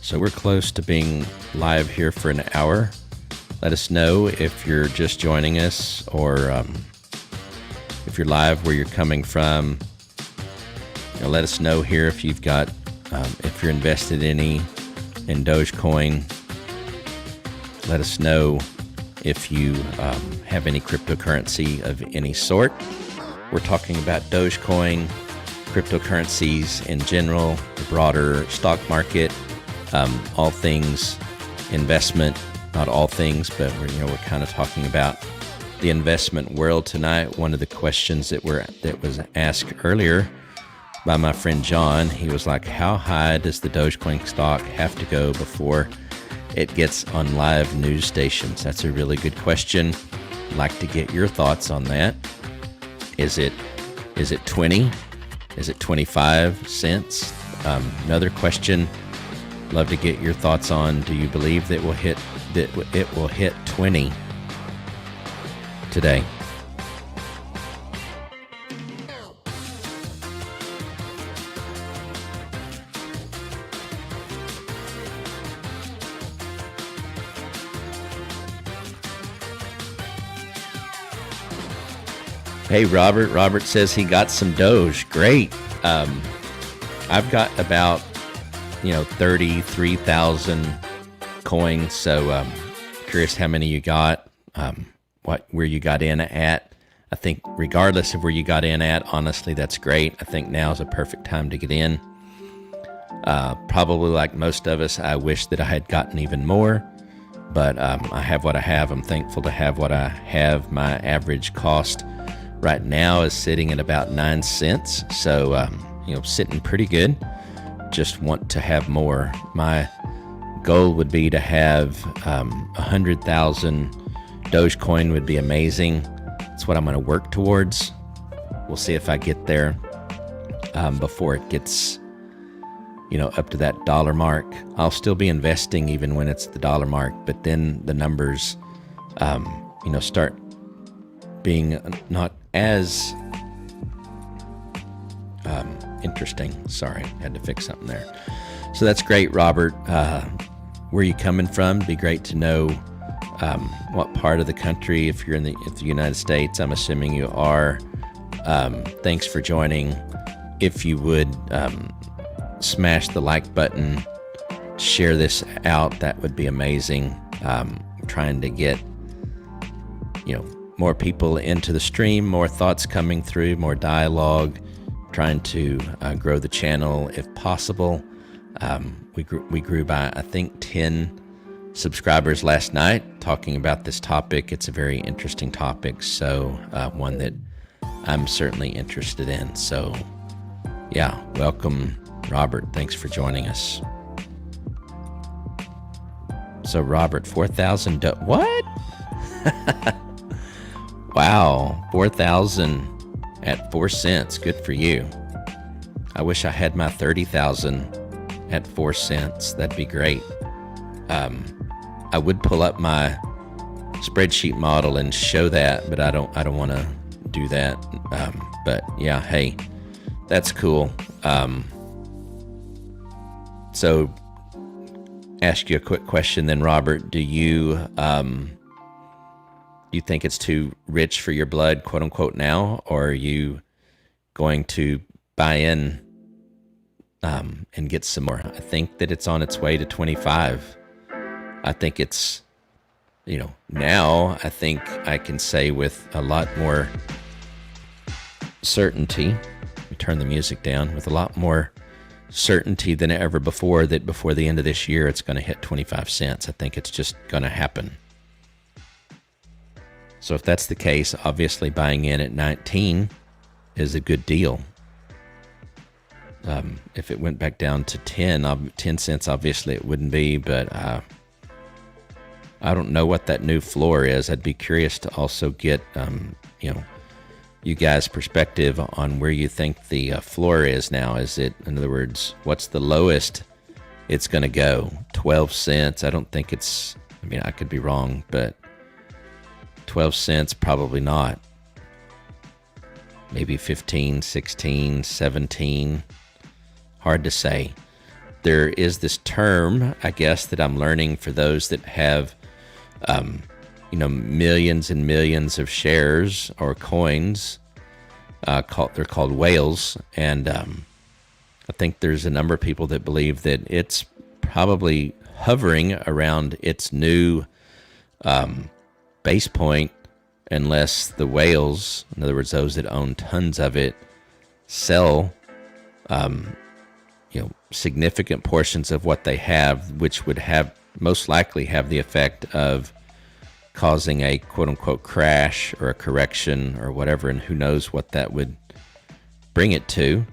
Speaker 1: So we're close to being live here for an hour. Let us know if you're just joining us, or if you're live, where you're coming from. Let us know here if you've got, if you're invested in Dogecoin. let us know if you have any cryptocurrency of any sort. We're talking about Dogecoin, cryptocurrencies in general, the broader stock market, all things investment. Not all things, but we're kind of talking about the investment world tonight. One of the questions that was asked earlier by my friend John, he was like, how high does the Dogecoin stock have to go before it gets on live news stations? That's a really good question. I'd like to get your thoughts on that. Is it 20? Is it 25 cents? Another question, love to get your thoughts on, do you believe that it will hit 20 today? Hey, Robert says he got some Doge. Great. I've got about 33,000 coins, so curious how many you got, where you got in at. I think regardless of where you got in at, honestly, that's great. I think now is a perfect time to get in. Probably like most of us, I wish that I had gotten even more, but I have what I have. I'm thankful to have what I have. My average cost right now is sitting at about 9 cents, so sitting pretty good. Just want to have more. My goal would be to have 100,000 Dogecoin would be amazing. That's what I'm going to work towards. We'll see if I get there before it gets up to that dollar mark. I'll still be investing even when it's the dollar mark, but then the numbers start being not as interesting. Sorry, had to fix something there. So that's great, Robert. Where you coming from? It'd be great to know what part of the country. If you're in the United States, I'm assuming you are. Thanks for joining. If you would smash the like button, share this out, that would be amazing. Trying to get more people into the stream, more thoughts coming through, more dialogue, trying to grow the channel if possible. We grew by, I think, 10 subscribers last night talking about this topic. It's a very interesting topic, so one that I'm certainly interested in. So yeah, welcome, Robert. Thanks for joining us. So Robert, 4,000, what? Wow, 4,000 at 4 cents. Good for you. I wish I had my 30,000 at 4 cents. That'd be great. I would pull up my spreadsheet model and show that, but I don't want to do that. But yeah, hey, that's cool. So ask you a quick question then, Robert. Do you think it's too rich for your blood, quote unquote, now, or are you going to buy in and get some more? I think that it's on its way to 25. I think it's, now I think I can say with a lot more certainty, let me turn the music down, with a lot more certainty than ever before, that before the end of this year, it's going to hit 25 cents. I think it's just going to happen. So if that's the case, obviously buying in at 19 is a good deal. If it went back down to 10 cents, obviously it wouldn't be, but I don't know what that new floor is. I'd be curious to also get, you guys' perspective on where you think the floor is now. Is it, in other words, what's the lowest it's going to go? 12 cents? I don't think it's, I could be wrong, but 12 cents, probably not. Maybe 15, 16, 17. Hard to say. There is this term, I guess, that I'm learning for those that have, millions and millions of shares or coins. They're called whales. And I think there's a number of people that believe that it's probably hovering around its new base point unless the whales, in other words, those that own tons of it, sell significant portions of what they have, which would have most likely have the effect of causing a quote-unquote crash or a correction or whatever, and who knows what that would bring it to.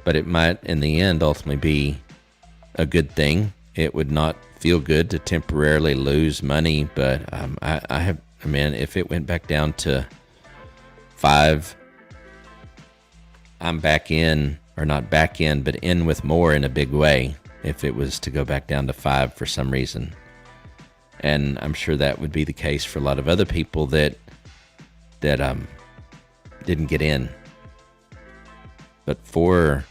Speaker 1: But it might, in the end, ultimately be a good thing. It would not feel good to temporarily lose money, but if it went back down to 5, I'm back in, or not back in, but in with more in a big way if it was to go back down to 5 for some reason. And I'm sure that would be the case for a lot of other people that didn't get in. But 4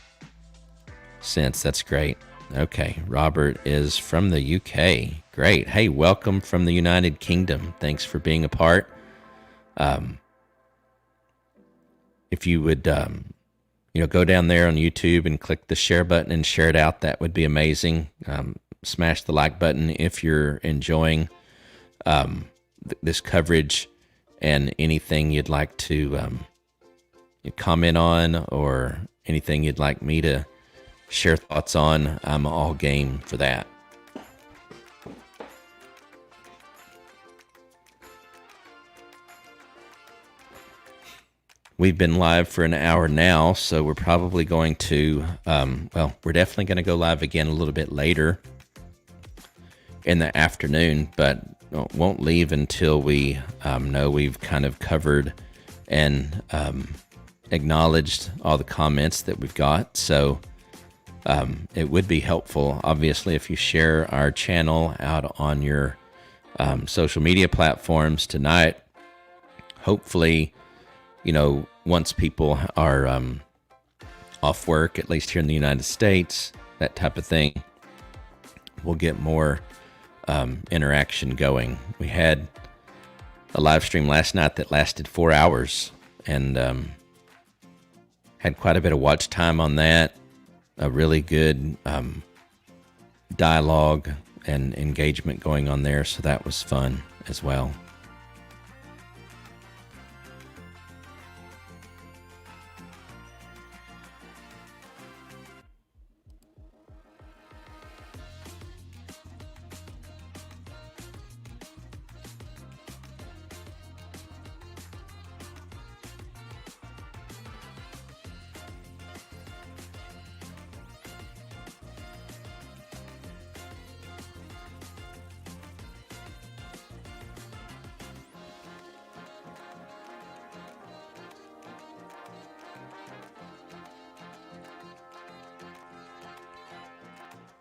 Speaker 1: cents, that's great. Okay, Robert is from the UK. Great. Hey, welcome from the United Kingdom. Thanks for being a part. If you would, go down there on YouTube and click the share button and share it out, that would be amazing. Smash the like button if you're enjoying this coverage, and anything you'd like to comment on, or anything you'd like me to share thoughts on, I'm all game for that. We've been live for an hour now, so we're probably going to, we're definitely going to go live again a little bit later in the afternoon, but won't leave until we know we've kind of covered and acknowledged all the comments that we've got. So it would be helpful, obviously, if you share our channel out on your social media platforms tonight. Hopefully, once people are off work, at least here in the United States, that type of thing, we'll get more interaction going. We had a live stream last night that lasted 4 hours, and had quite a bit of watch time on that. A really good dialogue and engagement going on there, so that was fun as well.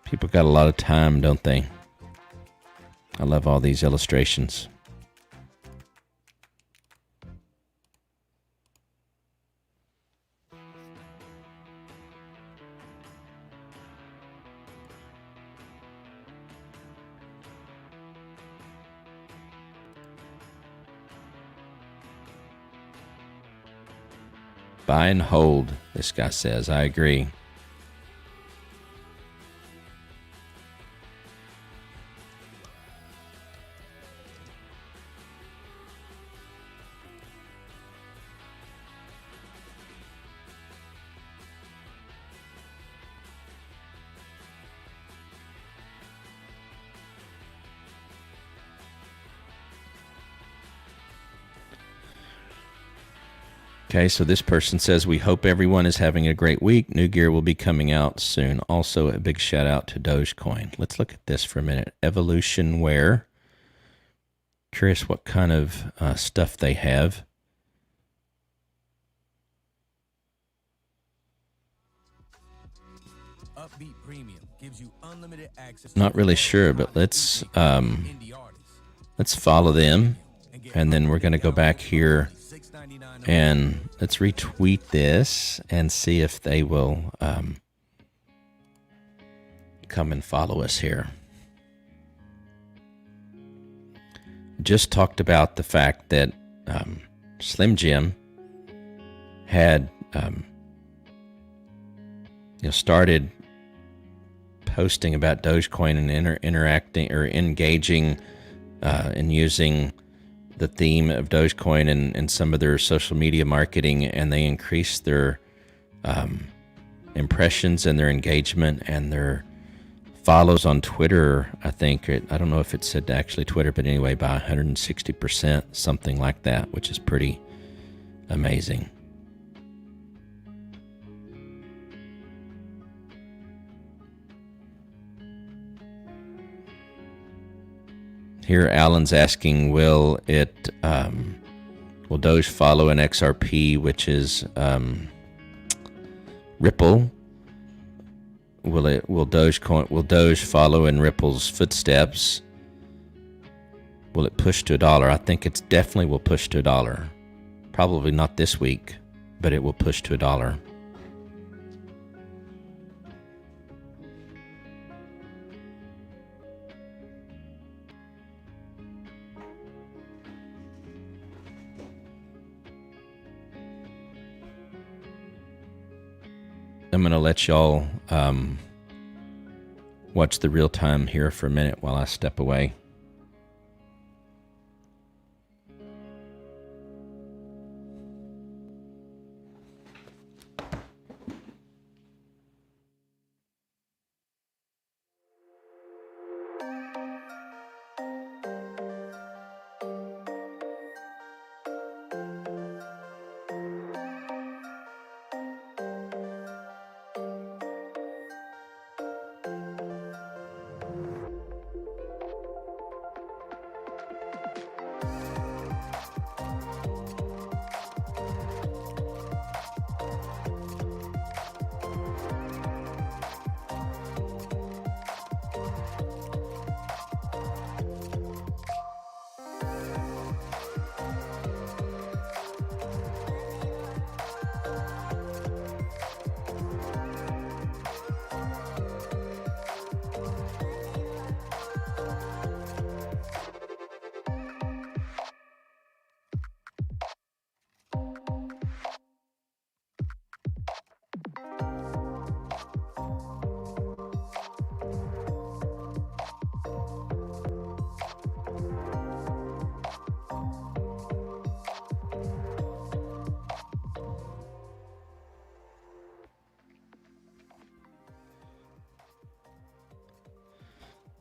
Speaker 1: People got a lot of time, don't they? I love all these illustrations. Buy and hold, this guy says. I agree. Okay, so this person says, we hope everyone is having a great week. New gear will be coming out soon. Also, a big shout out to DOGECOIN. Let's look at this for a minute. Evolution Wear. Curious what kind of stuff they have.
Speaker 3: Upbeat Premium gives you unlimited access.
Speaker 1: Not really sure, but let's follow them, and then we're going to go back here and let's retweet this and see if they will come and follow us here. Just talked about the fact that Slim Jim had started posting about Dogecoin and interacting or engaging and using the theme of Dogecoin in some of their social media marketing, and they increased their impressions and their engagement and their follows on Twitter. I think I don't know if it said actually Twitter, but anyway, by 160%, something like that, which is pretty amazing. Here, Alan's asking, will Doge follow an XRP, which is Ripple? Will Doge follow in Ripple's footsteps? Will it push to $1? I think it definitely will push to $1. Probably not this week, but it will push to $1. I'm going to let y'all watch the real time here for a minute while I step away.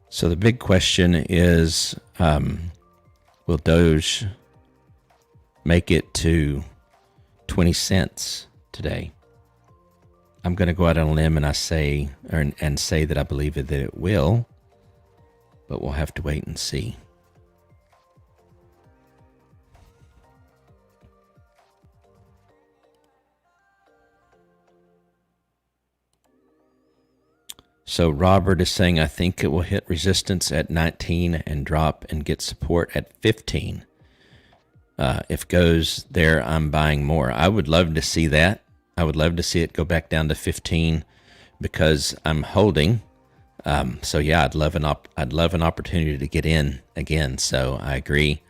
Speaker 1: So the big question is, will Doge make it to 20 cents today? I'm going to go out on a limb and say that I believe that it will, but we'll have to wait and see. So Robert is saying, I think it will hit resistance at 19 and drop and get support at 15. If goes there, I'm buying more. I would love to see that. I would love to see it go back down to 15 because I'm holding. So yeah, I'd love an opportunity to get in again. So I agree.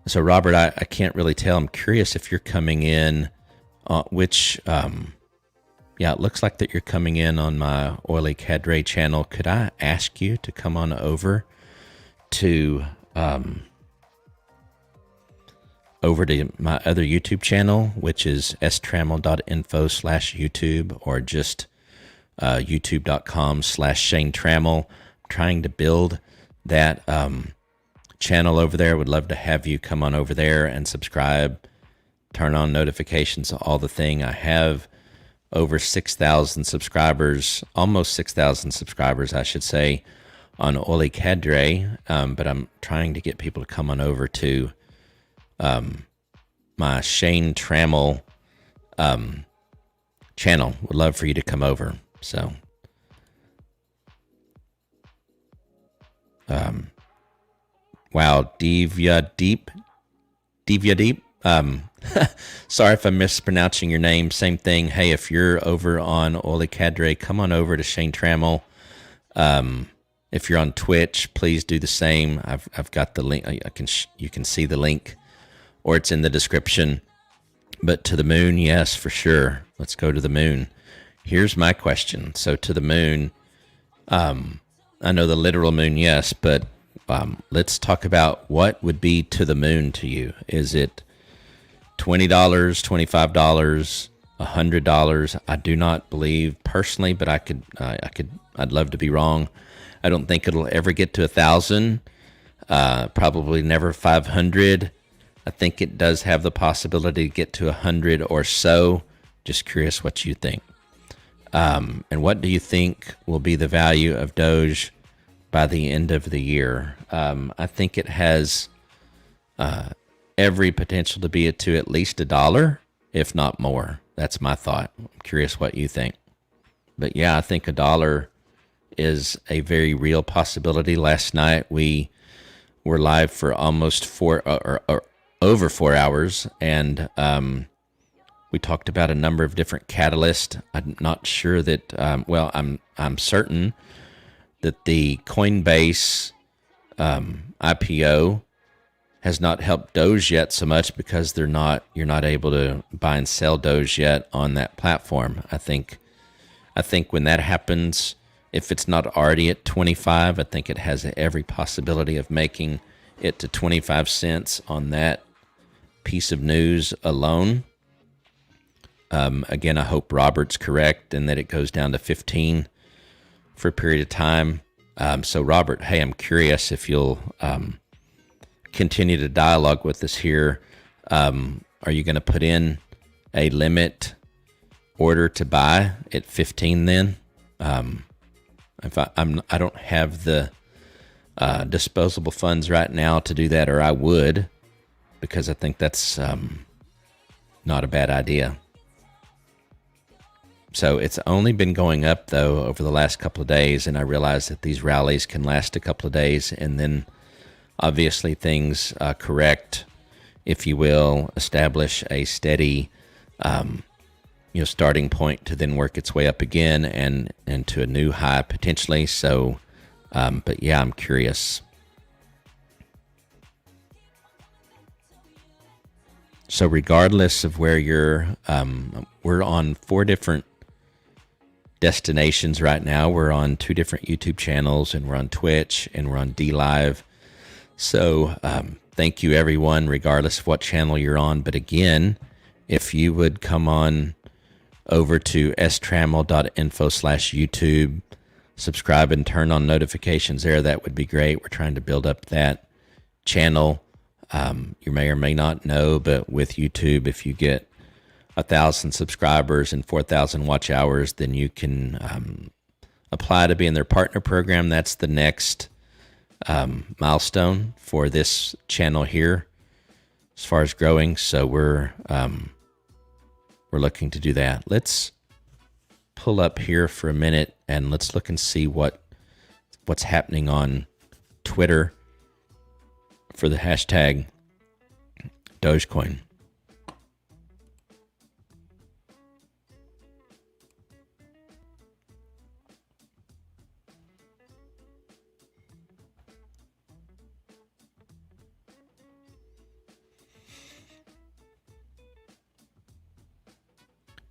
Speaker 1: So Robert, I can't really tell. I'm curious if you're coming in, yeah, it looks like that you're coming in on my Oily Cadre channel. Could I ask you to come on over to my other YouTube channel, which is strammel.info/YouTube, or just youtube.com/Shane Trammell. I'm trying to build that channel over there. Would love to have you come on over there and subscribe, turn on notifications, all the thing. I have over 6,000 subscribers, almost 6,000 subscribers, I should say, on Oily Cadre, but I'm trying to get people to come on over to my Shane Trammell channel. Would love for you to come over. So, wow, Divya Deep. Sorry if I'm mispronouncing your name. Same thing. Hey, if you're over on Oily Cadre, come on over to Shane Trammell. If you're on Twitch, please do the same. I've got the link. You can see the link, or it's in the description. But to the moon, yes, for sure. Let's go to the moon. Here's my question. So to the moon, I know the literal moon, yes, but let's talk about what would be to the moon to you. Is it $20, $25, $100? I do not believe personally, but I'd love to be wrong. I don't think it'll ever get to 1,000. Probably never 500. I think it does have the possibility to get to 100 or so. Just curious what you think. And what do you think will be the value of Doge by the end of the year? I think it has every potential to be to at least $1, if not more. That's my thought. I'm curious what you think. But yeah, I think $1 is a very real possibility. Last night we were live for almost or over 4 hours, and we talked about a number of different catalysts. I'm not sure that. I'm certain that the Coinbase IPO has not helped Doge yet so much because you're not able to buy and sell Doge yet on that platform. I think when that happens, if it's not already at 25, I think it has every possibility of making it to 25 cents on that piece of news alone. Again, I hope Robert's correct and that it goes down to 15 for a period of time. So Robert, hey, I'm curious if you'll continue to dialogue with us here. Are you going to put in a limit order to buy at 15 then? If I don't have the disposable funds right now to do that, or I would, because I think that's not a bad idea. So it's only been going up, though, over the last couple of days, and I realize that these rallies can last a couple of days, and then obviously things correct, if you will, establish a steady starting point to then work its way up again and to a new high potentially. So, but yeah, I'm curious. So regardless of where you're, we're on 4 different destinations right now. We're on 2 different YouTube channels, and we're on Twitch, and we're on DLive. So thank you everyone, regardless of what channel you're on. But again, if you would come on over to strammel.info/YouTube, subscribe and turn on notifications there, that would be great. We're trying to build up that channel. You may or may not know, but with YouTube, if you get 1,000 subscribers and 4,000 watch hours, then you can apply to be in their partner program. That's the next milestone for this channel here as far as growing. So we're looking to do that. Let's pull up here for a minute and let's look and see what's happening on Twitter for the hashtag DOGECOIN.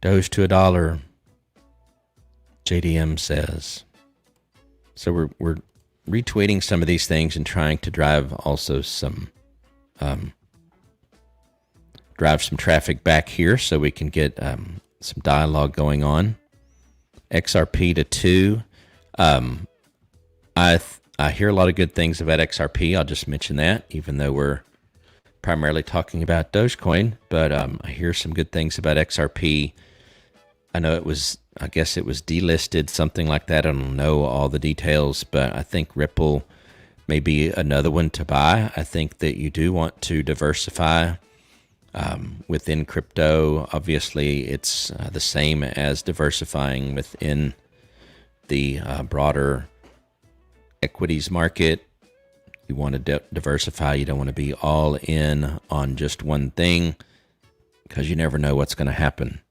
Speaker 1: Doge to $1, JDM says. So we're retweeting some of these things and trying to drive also some traffic back here so we can get some dialogue going on. XRP to 2. I hear a lot of good things about XRP. I'll just mention that, even though we're primarily talking about Dogecoin, but I hear some good things about XRP. I know I guess it was delisted, something like that. I don't know all the details, but I think Ripple may be another one to buy. I think that you do want to diversify within crypto. Obviously, it's the same as diversifying within the broader equities market. You want to diversify. You don't want to be all in on just one thing because you never know what's going to happen.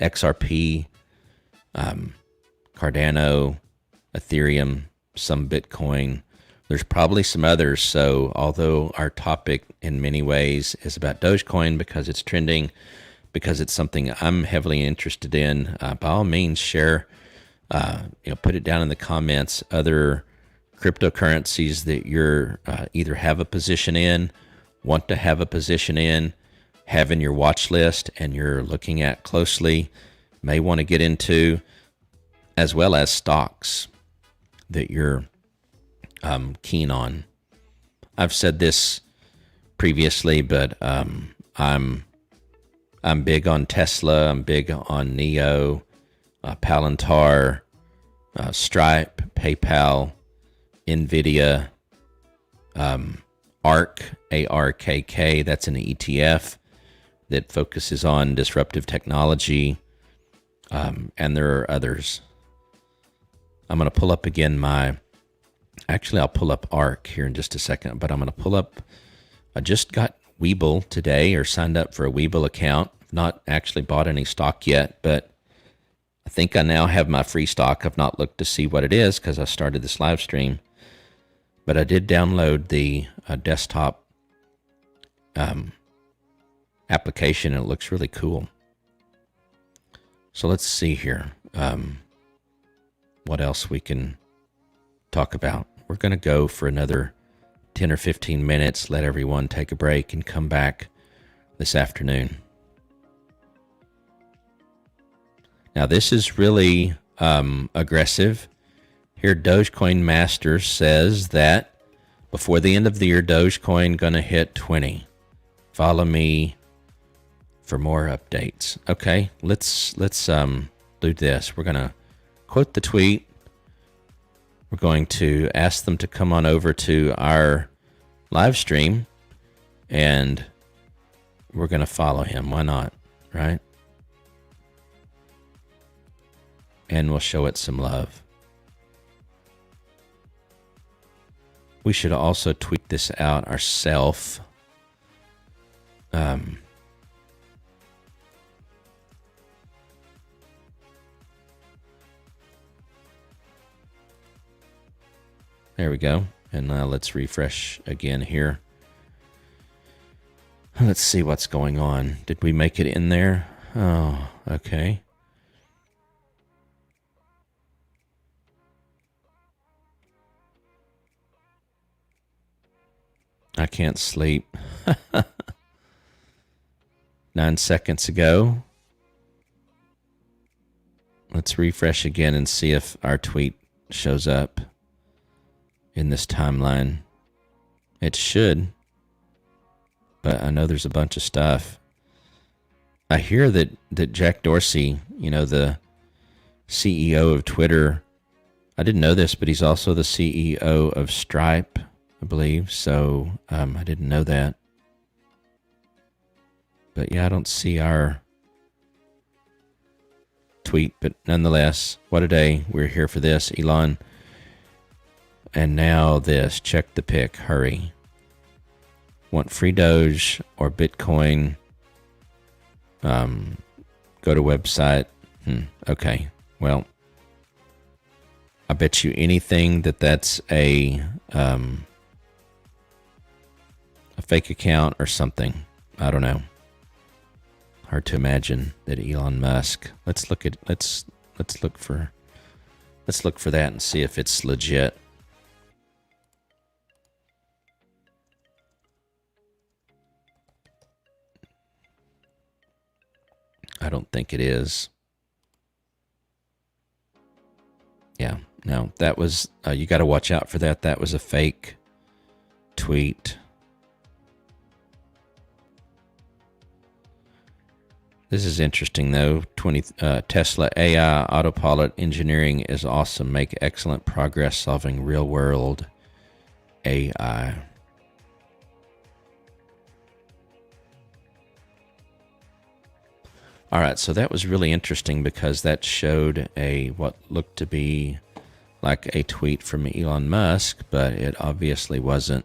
Speaker 1: XRP, Cardano, Ethereum, some Bitcoin. There's probably some others. So although our topic in many ways is about Dogecoin because it's trending, because it's something I'm heavily interested in, by all means share, put it down in the comments, other cryptocurrencies that you're either have a position in, want to have a position in, have in your watch list, and you're looking at closely, may want to get into, as well as stocks that you're keen on. I've said this previously, but I'm big on Tesla. I'm big on Neo, Palantir, Stripe, PayPal, NVIDIA, ARK, ARKK. That's an ETF that focuses on disruptive technology, and there are others. I'm going to pull up again I'll pull up ARK here in just a second, but I'm going to pull up, I just got Webull today, or signed up for a Webull account. Not actually bought any stock yet, but I think I now have my free stock. I've not looked to see what it is because I started this live stream, but I did download the desktop application, and it looks really cool. So let's see here what else we can talk about. We're going to go for another 10 or 15 minutes, let everyone take a break, and come back this afternoon. Now, this is really aggressive. Here, DOGECOIN Master says that before the end of the year, DOGECOIN going to hit 20. Follow me for more updates. Okay, let's do this. We're going to quote the tweet. We're going to ask them to come on over to our live stream, and we're going to follow him. Why not, right? And we'll show it some love. We should also tweet this out ourselves. There we go. And now let's refresh again here. Let's see what's going on. Did we make it in there? Oh, okay. I can't sleep. 9 seconds ago. Let's refresh again and see if our tweet shows up in this timeline. It should, but I know there's a bunch of stuff. I hear that Jack Dorsey, the CEO of Twitter, I didn't know this, but he's also the CEO of Stripe, I believe. So I didn't know that. But yeah, I don't see our tweet, but nonetheless, what a day. We're here for this, Elon. And now this, check the pic, hurry. Want free Doge or Bitcoin? Go to website. Okay, well, I bet you anything that's a fake account or something. I don't know. Hard to imagine that Elon Musk. Let's look for that and see if it's legit. I don't think it is. Yeah, no, that was, you got to watch out for that. That was a fake tweet. This is interesting, though. Tesla AI autopilot engineering is awesome. Make excellent progress solving real-world AI. All right, so that was really interesting because that showed what looked to be like a tweet from Elon Musk, but it obviously wasn't.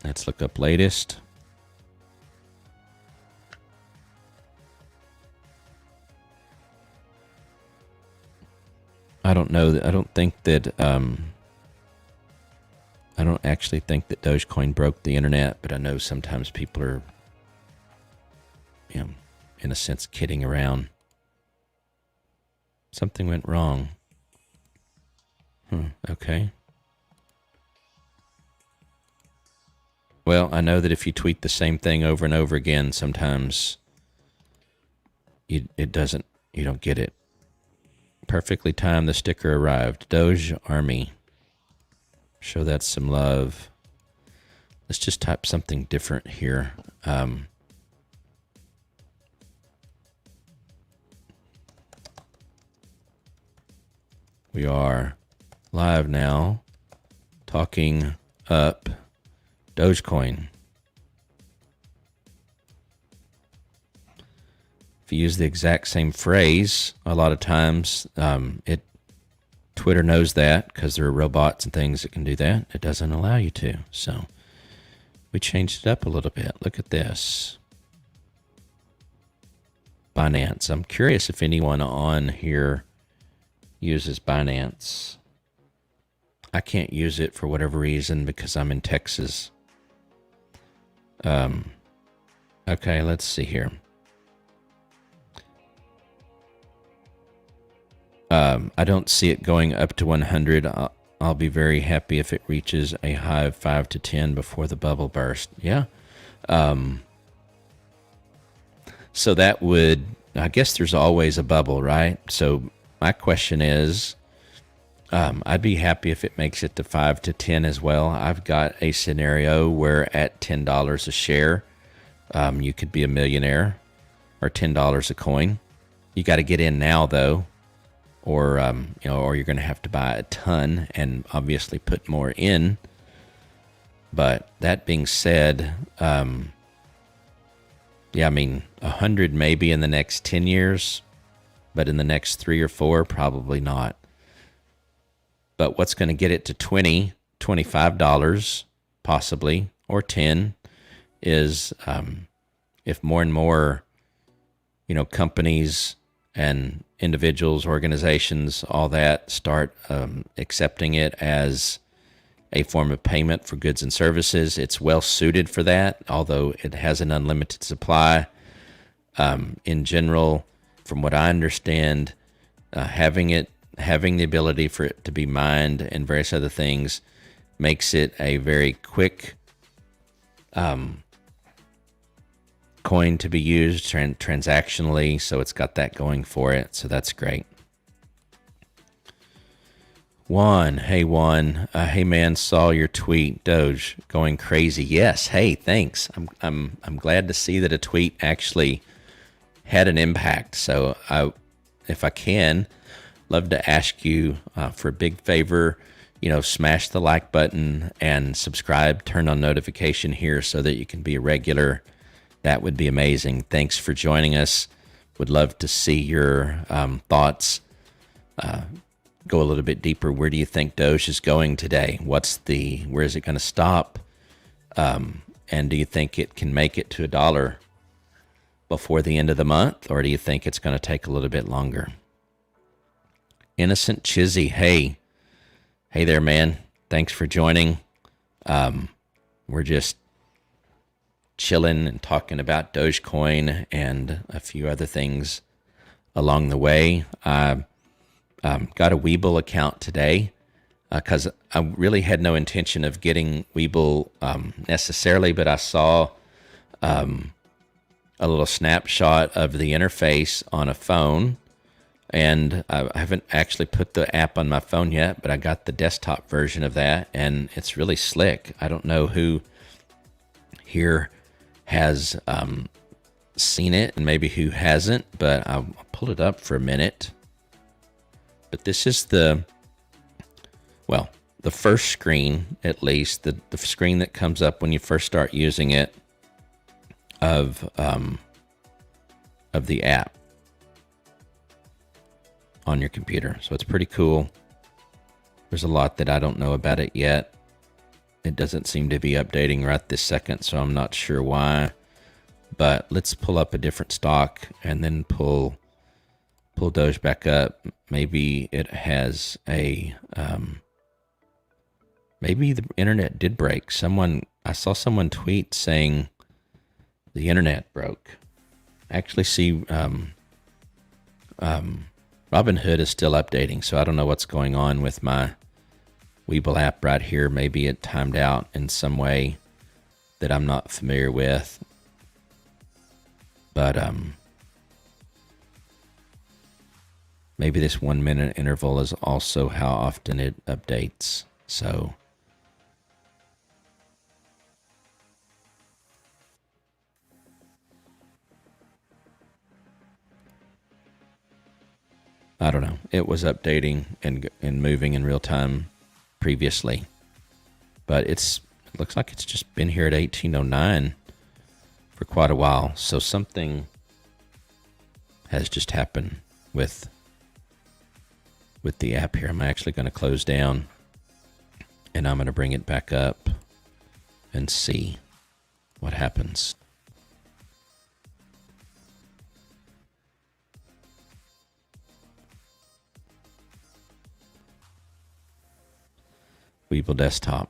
Speaker 1: Let's look up latest. I don't know. I don't think that I don't actually think that Dogecoin broke the internet, but I know sometimes people are, in a sense, kidding around. Something went wrong. Okay. Well, I know that if you tweet the same thing over and over again, sometimes you don't get it. Perfectly timed, the sticker arrived. Doge Army. Show that some love. Let's just type something different here. We are live now, talking up Dogecoin. If you use the exact same phrase, a lot of times Twitter knows that because there are robots and things that can do that. It doesn't allow you to. So we changed it up a little bit. Look at this. Binance. I'm curious if anyone on here uses Binance. I can't use it for whatever reason because I'm in Texas. Okay, let's see here. I don't see it going up to 100. I'll be very happy if it reaches a high of 5 to 10 before the bubble burst. Yeah. So that would, I guess there's always a bubble, right? So my question is, I'd be happy if it makes it to 5 to 10 as well. I've got a scenario where at $10 a share, you could be a millionaire, or $10 a coin. You got to get in now though, or or you're going to have to buy a ton and obviously put more in. But that being said, yeah, I mean, 100 maybe in the next 10 years, but in the next 3 or 4, probably not. But what's going to get it to $20, $25 possibly, or 10 is if more and more, companies and individuals, organizations, all that start accepting it as a form of payment for goods and services. It's well suited for that, although it has an unlimited supply. In general, from what I understand, having the ability for it to be mined and various other things makes it a very quick coin to be used transactionally. So it's got that going for it. So that's great. Juan, hey Juan, hey man, saw your tweet. Doge going crazy. Yes, hey, thanks. I'm glad to see that a tweet actually had an impact. So if I can, love to ask you for a big favor. Smash the like button and subscribe. Turn on notification here so that you can be a regular. That would be amazing. Thanks for joining us. Would love to see your thoughts. Go a little bit deeper. Where do you think Doge is going today? Where is it going to stop? And do you think it can make it to $1 before the end of the month, or do you think it's going to take a little bit longer? Innocent Chizzy, hey there, man. Thanks for joining. We're just chilling and talking about Dogecoin and a few other things along the way. Got a Webull account today because I really had no intention of getting Webull necessarily, but I saw a little snapshot of the interface on a phone, and I haven't actually put the app on my phone yet, but I got the desktop version of that, and it's really slick. I don't know who here has seen it and maybe who hasn't, but I'll pull it up for a minute. But this is the first screen, at least, the screen that comes up when you first start using it of the app on your computer. So it's pretty cool. There's a lot that I don't know about it yet. It doesn't seem to be updating right this second, so I'm not sure why. But let's pull up a different stock and then pull Doge back up. Maybe it has a Maybe the internet did break. I saw someone tweet saying the internet broke. I actually see Robinhood is still updating, so I don't know what's going on with my Webull app right here. Maybe it timed out in some way that I'm not familiar with. But maybe this 1 minute interval is also how often it updates. So I don't know. It was updating and moving in real time previously, but it looks like it's just been here at 1809 for quite a while. So something has just happened with the app here. I'm actually going to close down and I'm going to bring it back up and see what happens. Webull desktop.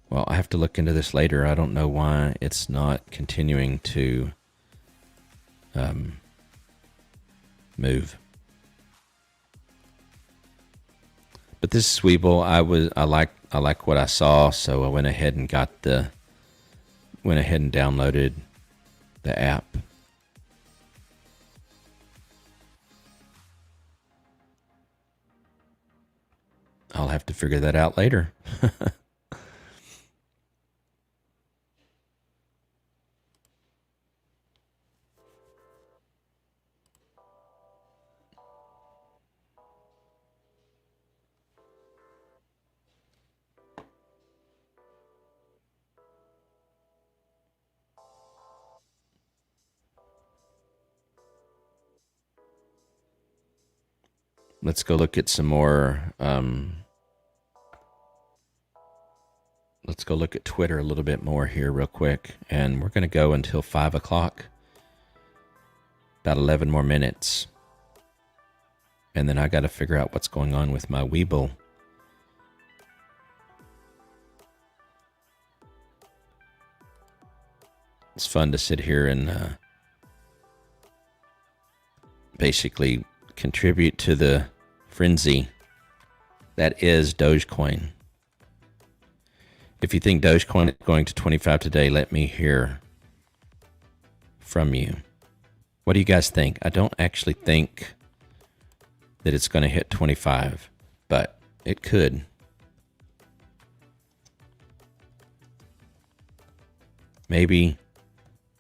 Speaker 1: Well, I have to look into this later. I don't know why it's not continuing to move. But this is Webull. I like what I saw, so I went ahead and downloaded the app. I'll have to figure that out later. Let's go look at some more. Let's go look at Twitter a little bit more here real quick. And we're going to go until 5 o'clock. About 11 more minutes. And then I got to figure out what's going on with my Webull. It's fun to sit here and basically contribute to the frenzy that is Dogecoin. If you think Dogecoin is going to 25 today, let me hear from you. What do you guys think? I don't actually think that it's going to hit 25, but it could. Maybe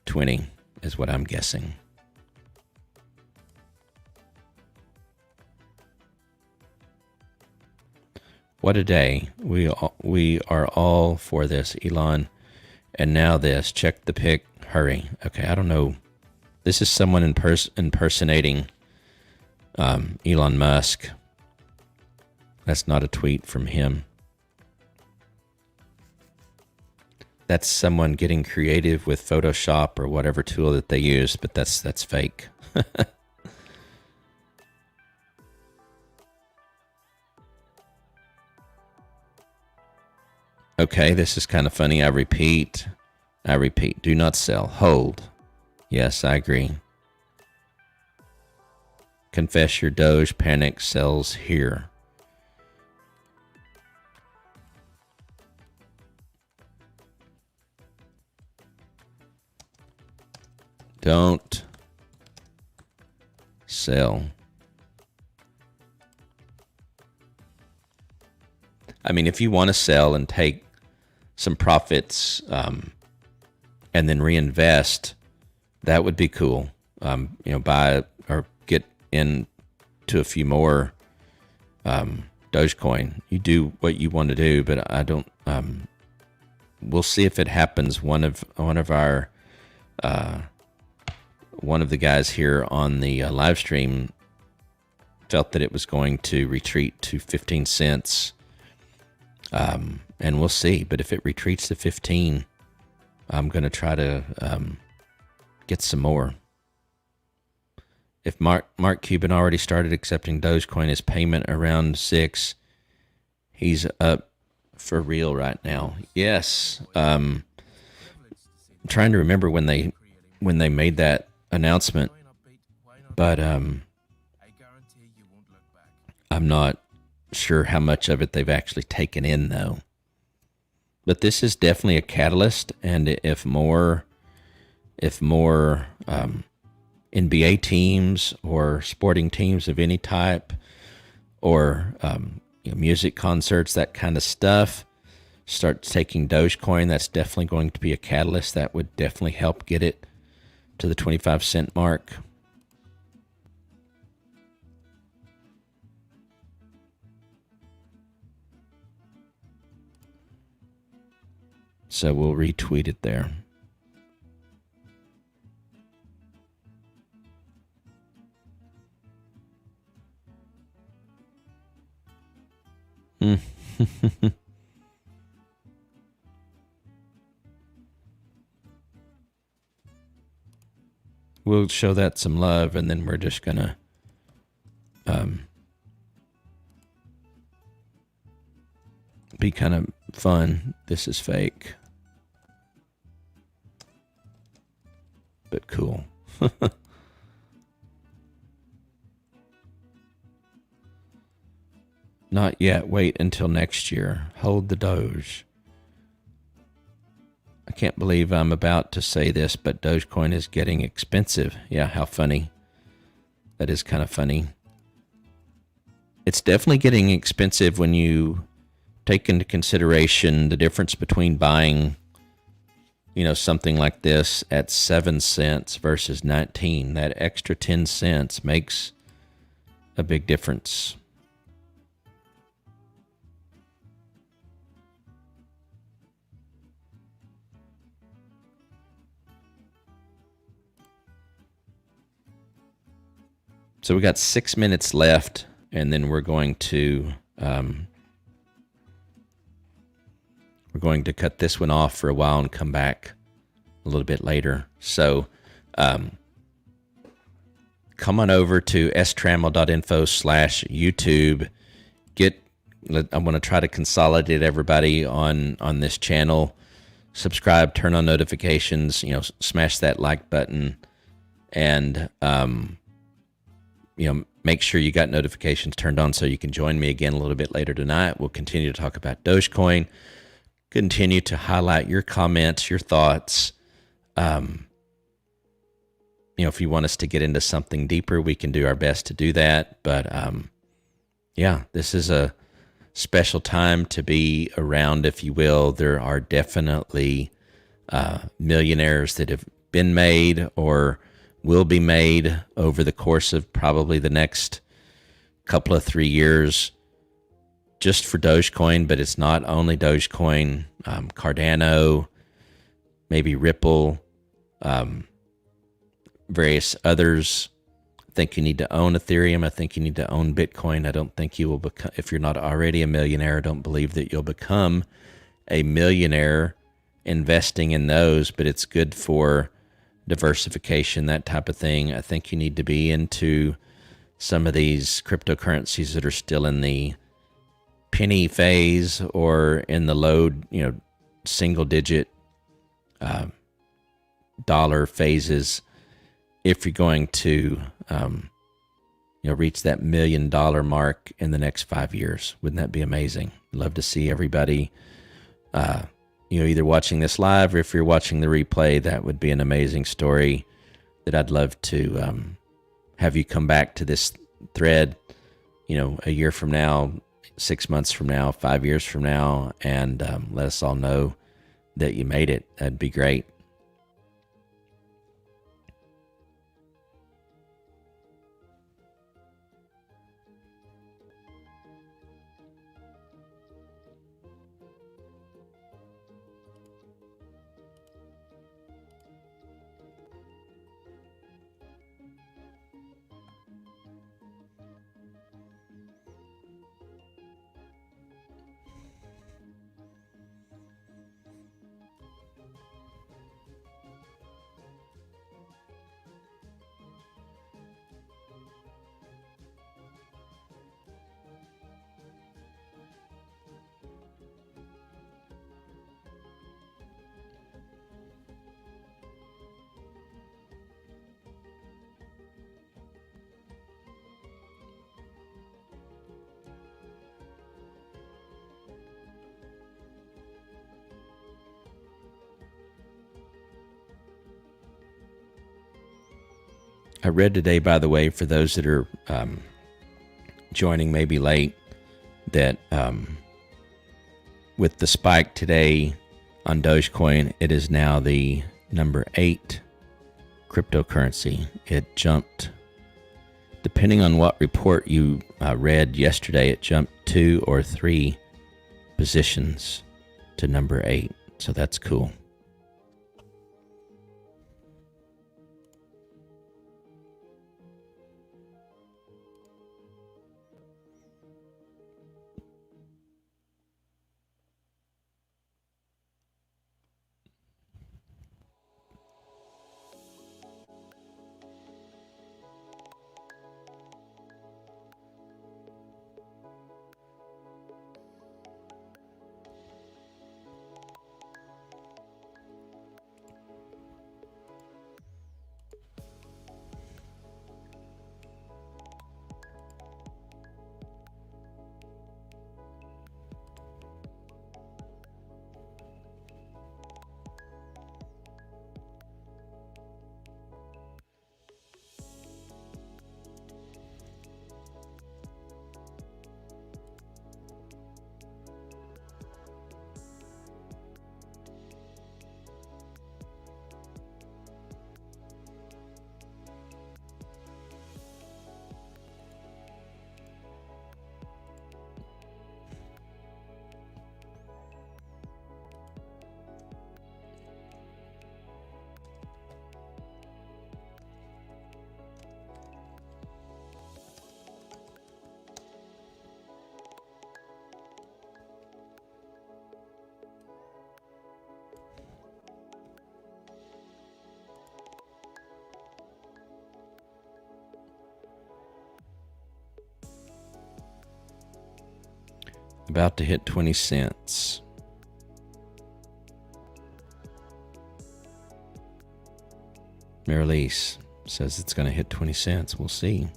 Speaker 1: 20 is what I'm guessing. What a day. We are all for this, Elon. And now this. Check the pic. Hurry. Okay, I don't know. This is someone impersonating Elon Musk. That's not a tweet from him. That's someone getting creative with Photoshop or whatever tool that they use, but that's fake. Okay, this is kind of funny. I repeat, do not sell. Hold. Yes, I agree. Confess your Doge panic sells here. Don't sell. I mean, if you want to sell and take some profits and then reinvest, that would be cool. Buy or get into a few more Dogecoin. You do what you want to do, but I don't. We'll see if it happens. One of the guys here on the live stream felt that it was going to retreat to 15 cents. And we'll see. But if it retreats to 15, I'm going to try to get some more. If Mark Cuban already started accepting Dogecoin as payment around 6, he's up for real right now. Yes. I'm trying to remember when they made that announcement, but I'm not sure how much of it they've actually taken in, though. But this is definitely a catalyst, and if more NBA teams or sporting teams of any type, or music concerts, that kind of stuff, start taking Dogecoin, that's definitely going to be a catalyst. That would definitely help get it to the 25-cent mark. So we'll retweet it there. We'll show that some love, and then we're just gonna be kind of fun. This is fake, but cool. Not yet. Wait until next year. Hold the Doge. I can't believe I'm about to say this, but Dogecoin is getting expensive. Yeah, how funny. That is kind of funny. It's definitely getting expensive when you take into consideration the difference between buying, something like this at 7 cents versus 19. That extra 10 cents makes a big difference. So we got 6 minutes left, and then we're going to cut this one off for a while and come back a little bit later. So come on over to strammel.info/YouTube. I want to try to consolidate everybody on this channel. Subscribe, turn on notifications, smash that like button, and make sure you got notifications turned on so you can join me again a little bit later tonight. We'll continue to talk about Dogecoin, continue to highlight your comments, your thoughts. If you want us to get into something deeper, we can do our best to do that. But this is a special time to be around, if you will. There are definitely millionaires that have been made or will be made over the course of probably the next couple of 3 years just for Dogecoin. But it's not only Dogecoin, Cardano, maybe Ripple, various others. I think you need to own Ethereum. I think you need to own Bitcoin. I don't think you will become, if you're not already a millionaire, I don't believe that you'll become a millionaire investing in those, but it's good for diversification, that type of thing. I think you need to be into some of these cryptocurrencies that are still in the penny phase or in the low, single digit dollar phases if you're going to reach that $1 million mark in the next 5 years. Wouldn't that be amazing? Love to see everybody either watching this live, or if you're watching the replay, that would be an amazing story that I'd love to have you come back to this thread, a year from now, 6 months from now, 5 years from now, and let us all know that you made it. That'd be great. I read today, by the way, for those that are joining maybe late, that with the spike today on Dogecoin, it is now the number 8 cryptocurrency. It jumped, depending on what report you read yesterday, it jumped 2 or 3 positions to number 8. So that's cool. About to hit 20 cents. Marilise says it's going to hit 20 cents. We'll see.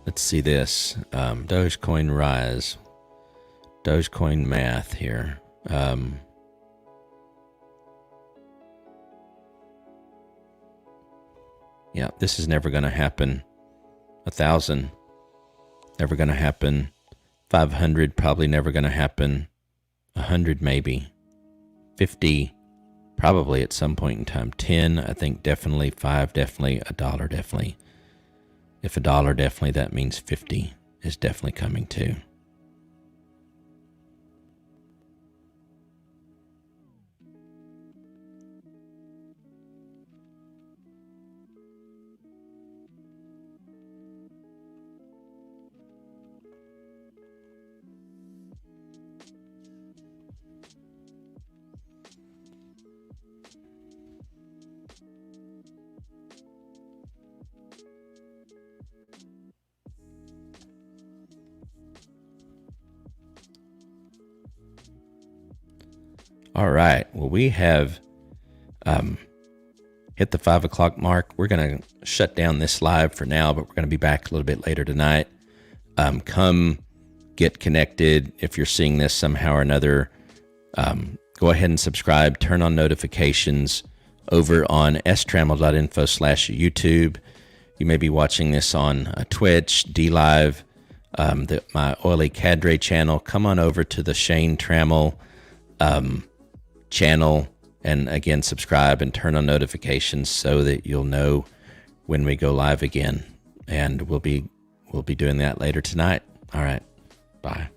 Speaker 1: Let's see this. Dogecoin rise. Dogecoin math here. Yeah, this is never going to happen. 1,000, never going to happen. 500, probably never going to happen. 100, maybe. 50, probably at some point in time. 10, I think definitely. 5, definitely. $1, definitely. If $1, definitely, that means 50 is definitely coming too. All right. Well, we have hit the 5 o'clock mark. We're going to shut down this live for now, but we're going to be back a little bit later tonight. Come get connected. If you're seeing this somehow or another, go ahead and subscribe. Turn on notifications over on strammel.info/YouTube. You may be watching this on Twitch, DLive, my Oily Cadre channel. Come on over to the Shane Trammell channel, and again, subscribe and turn on notifications so that you'll know when we go live again. And we'll be doing that later tonight. All right. Bye.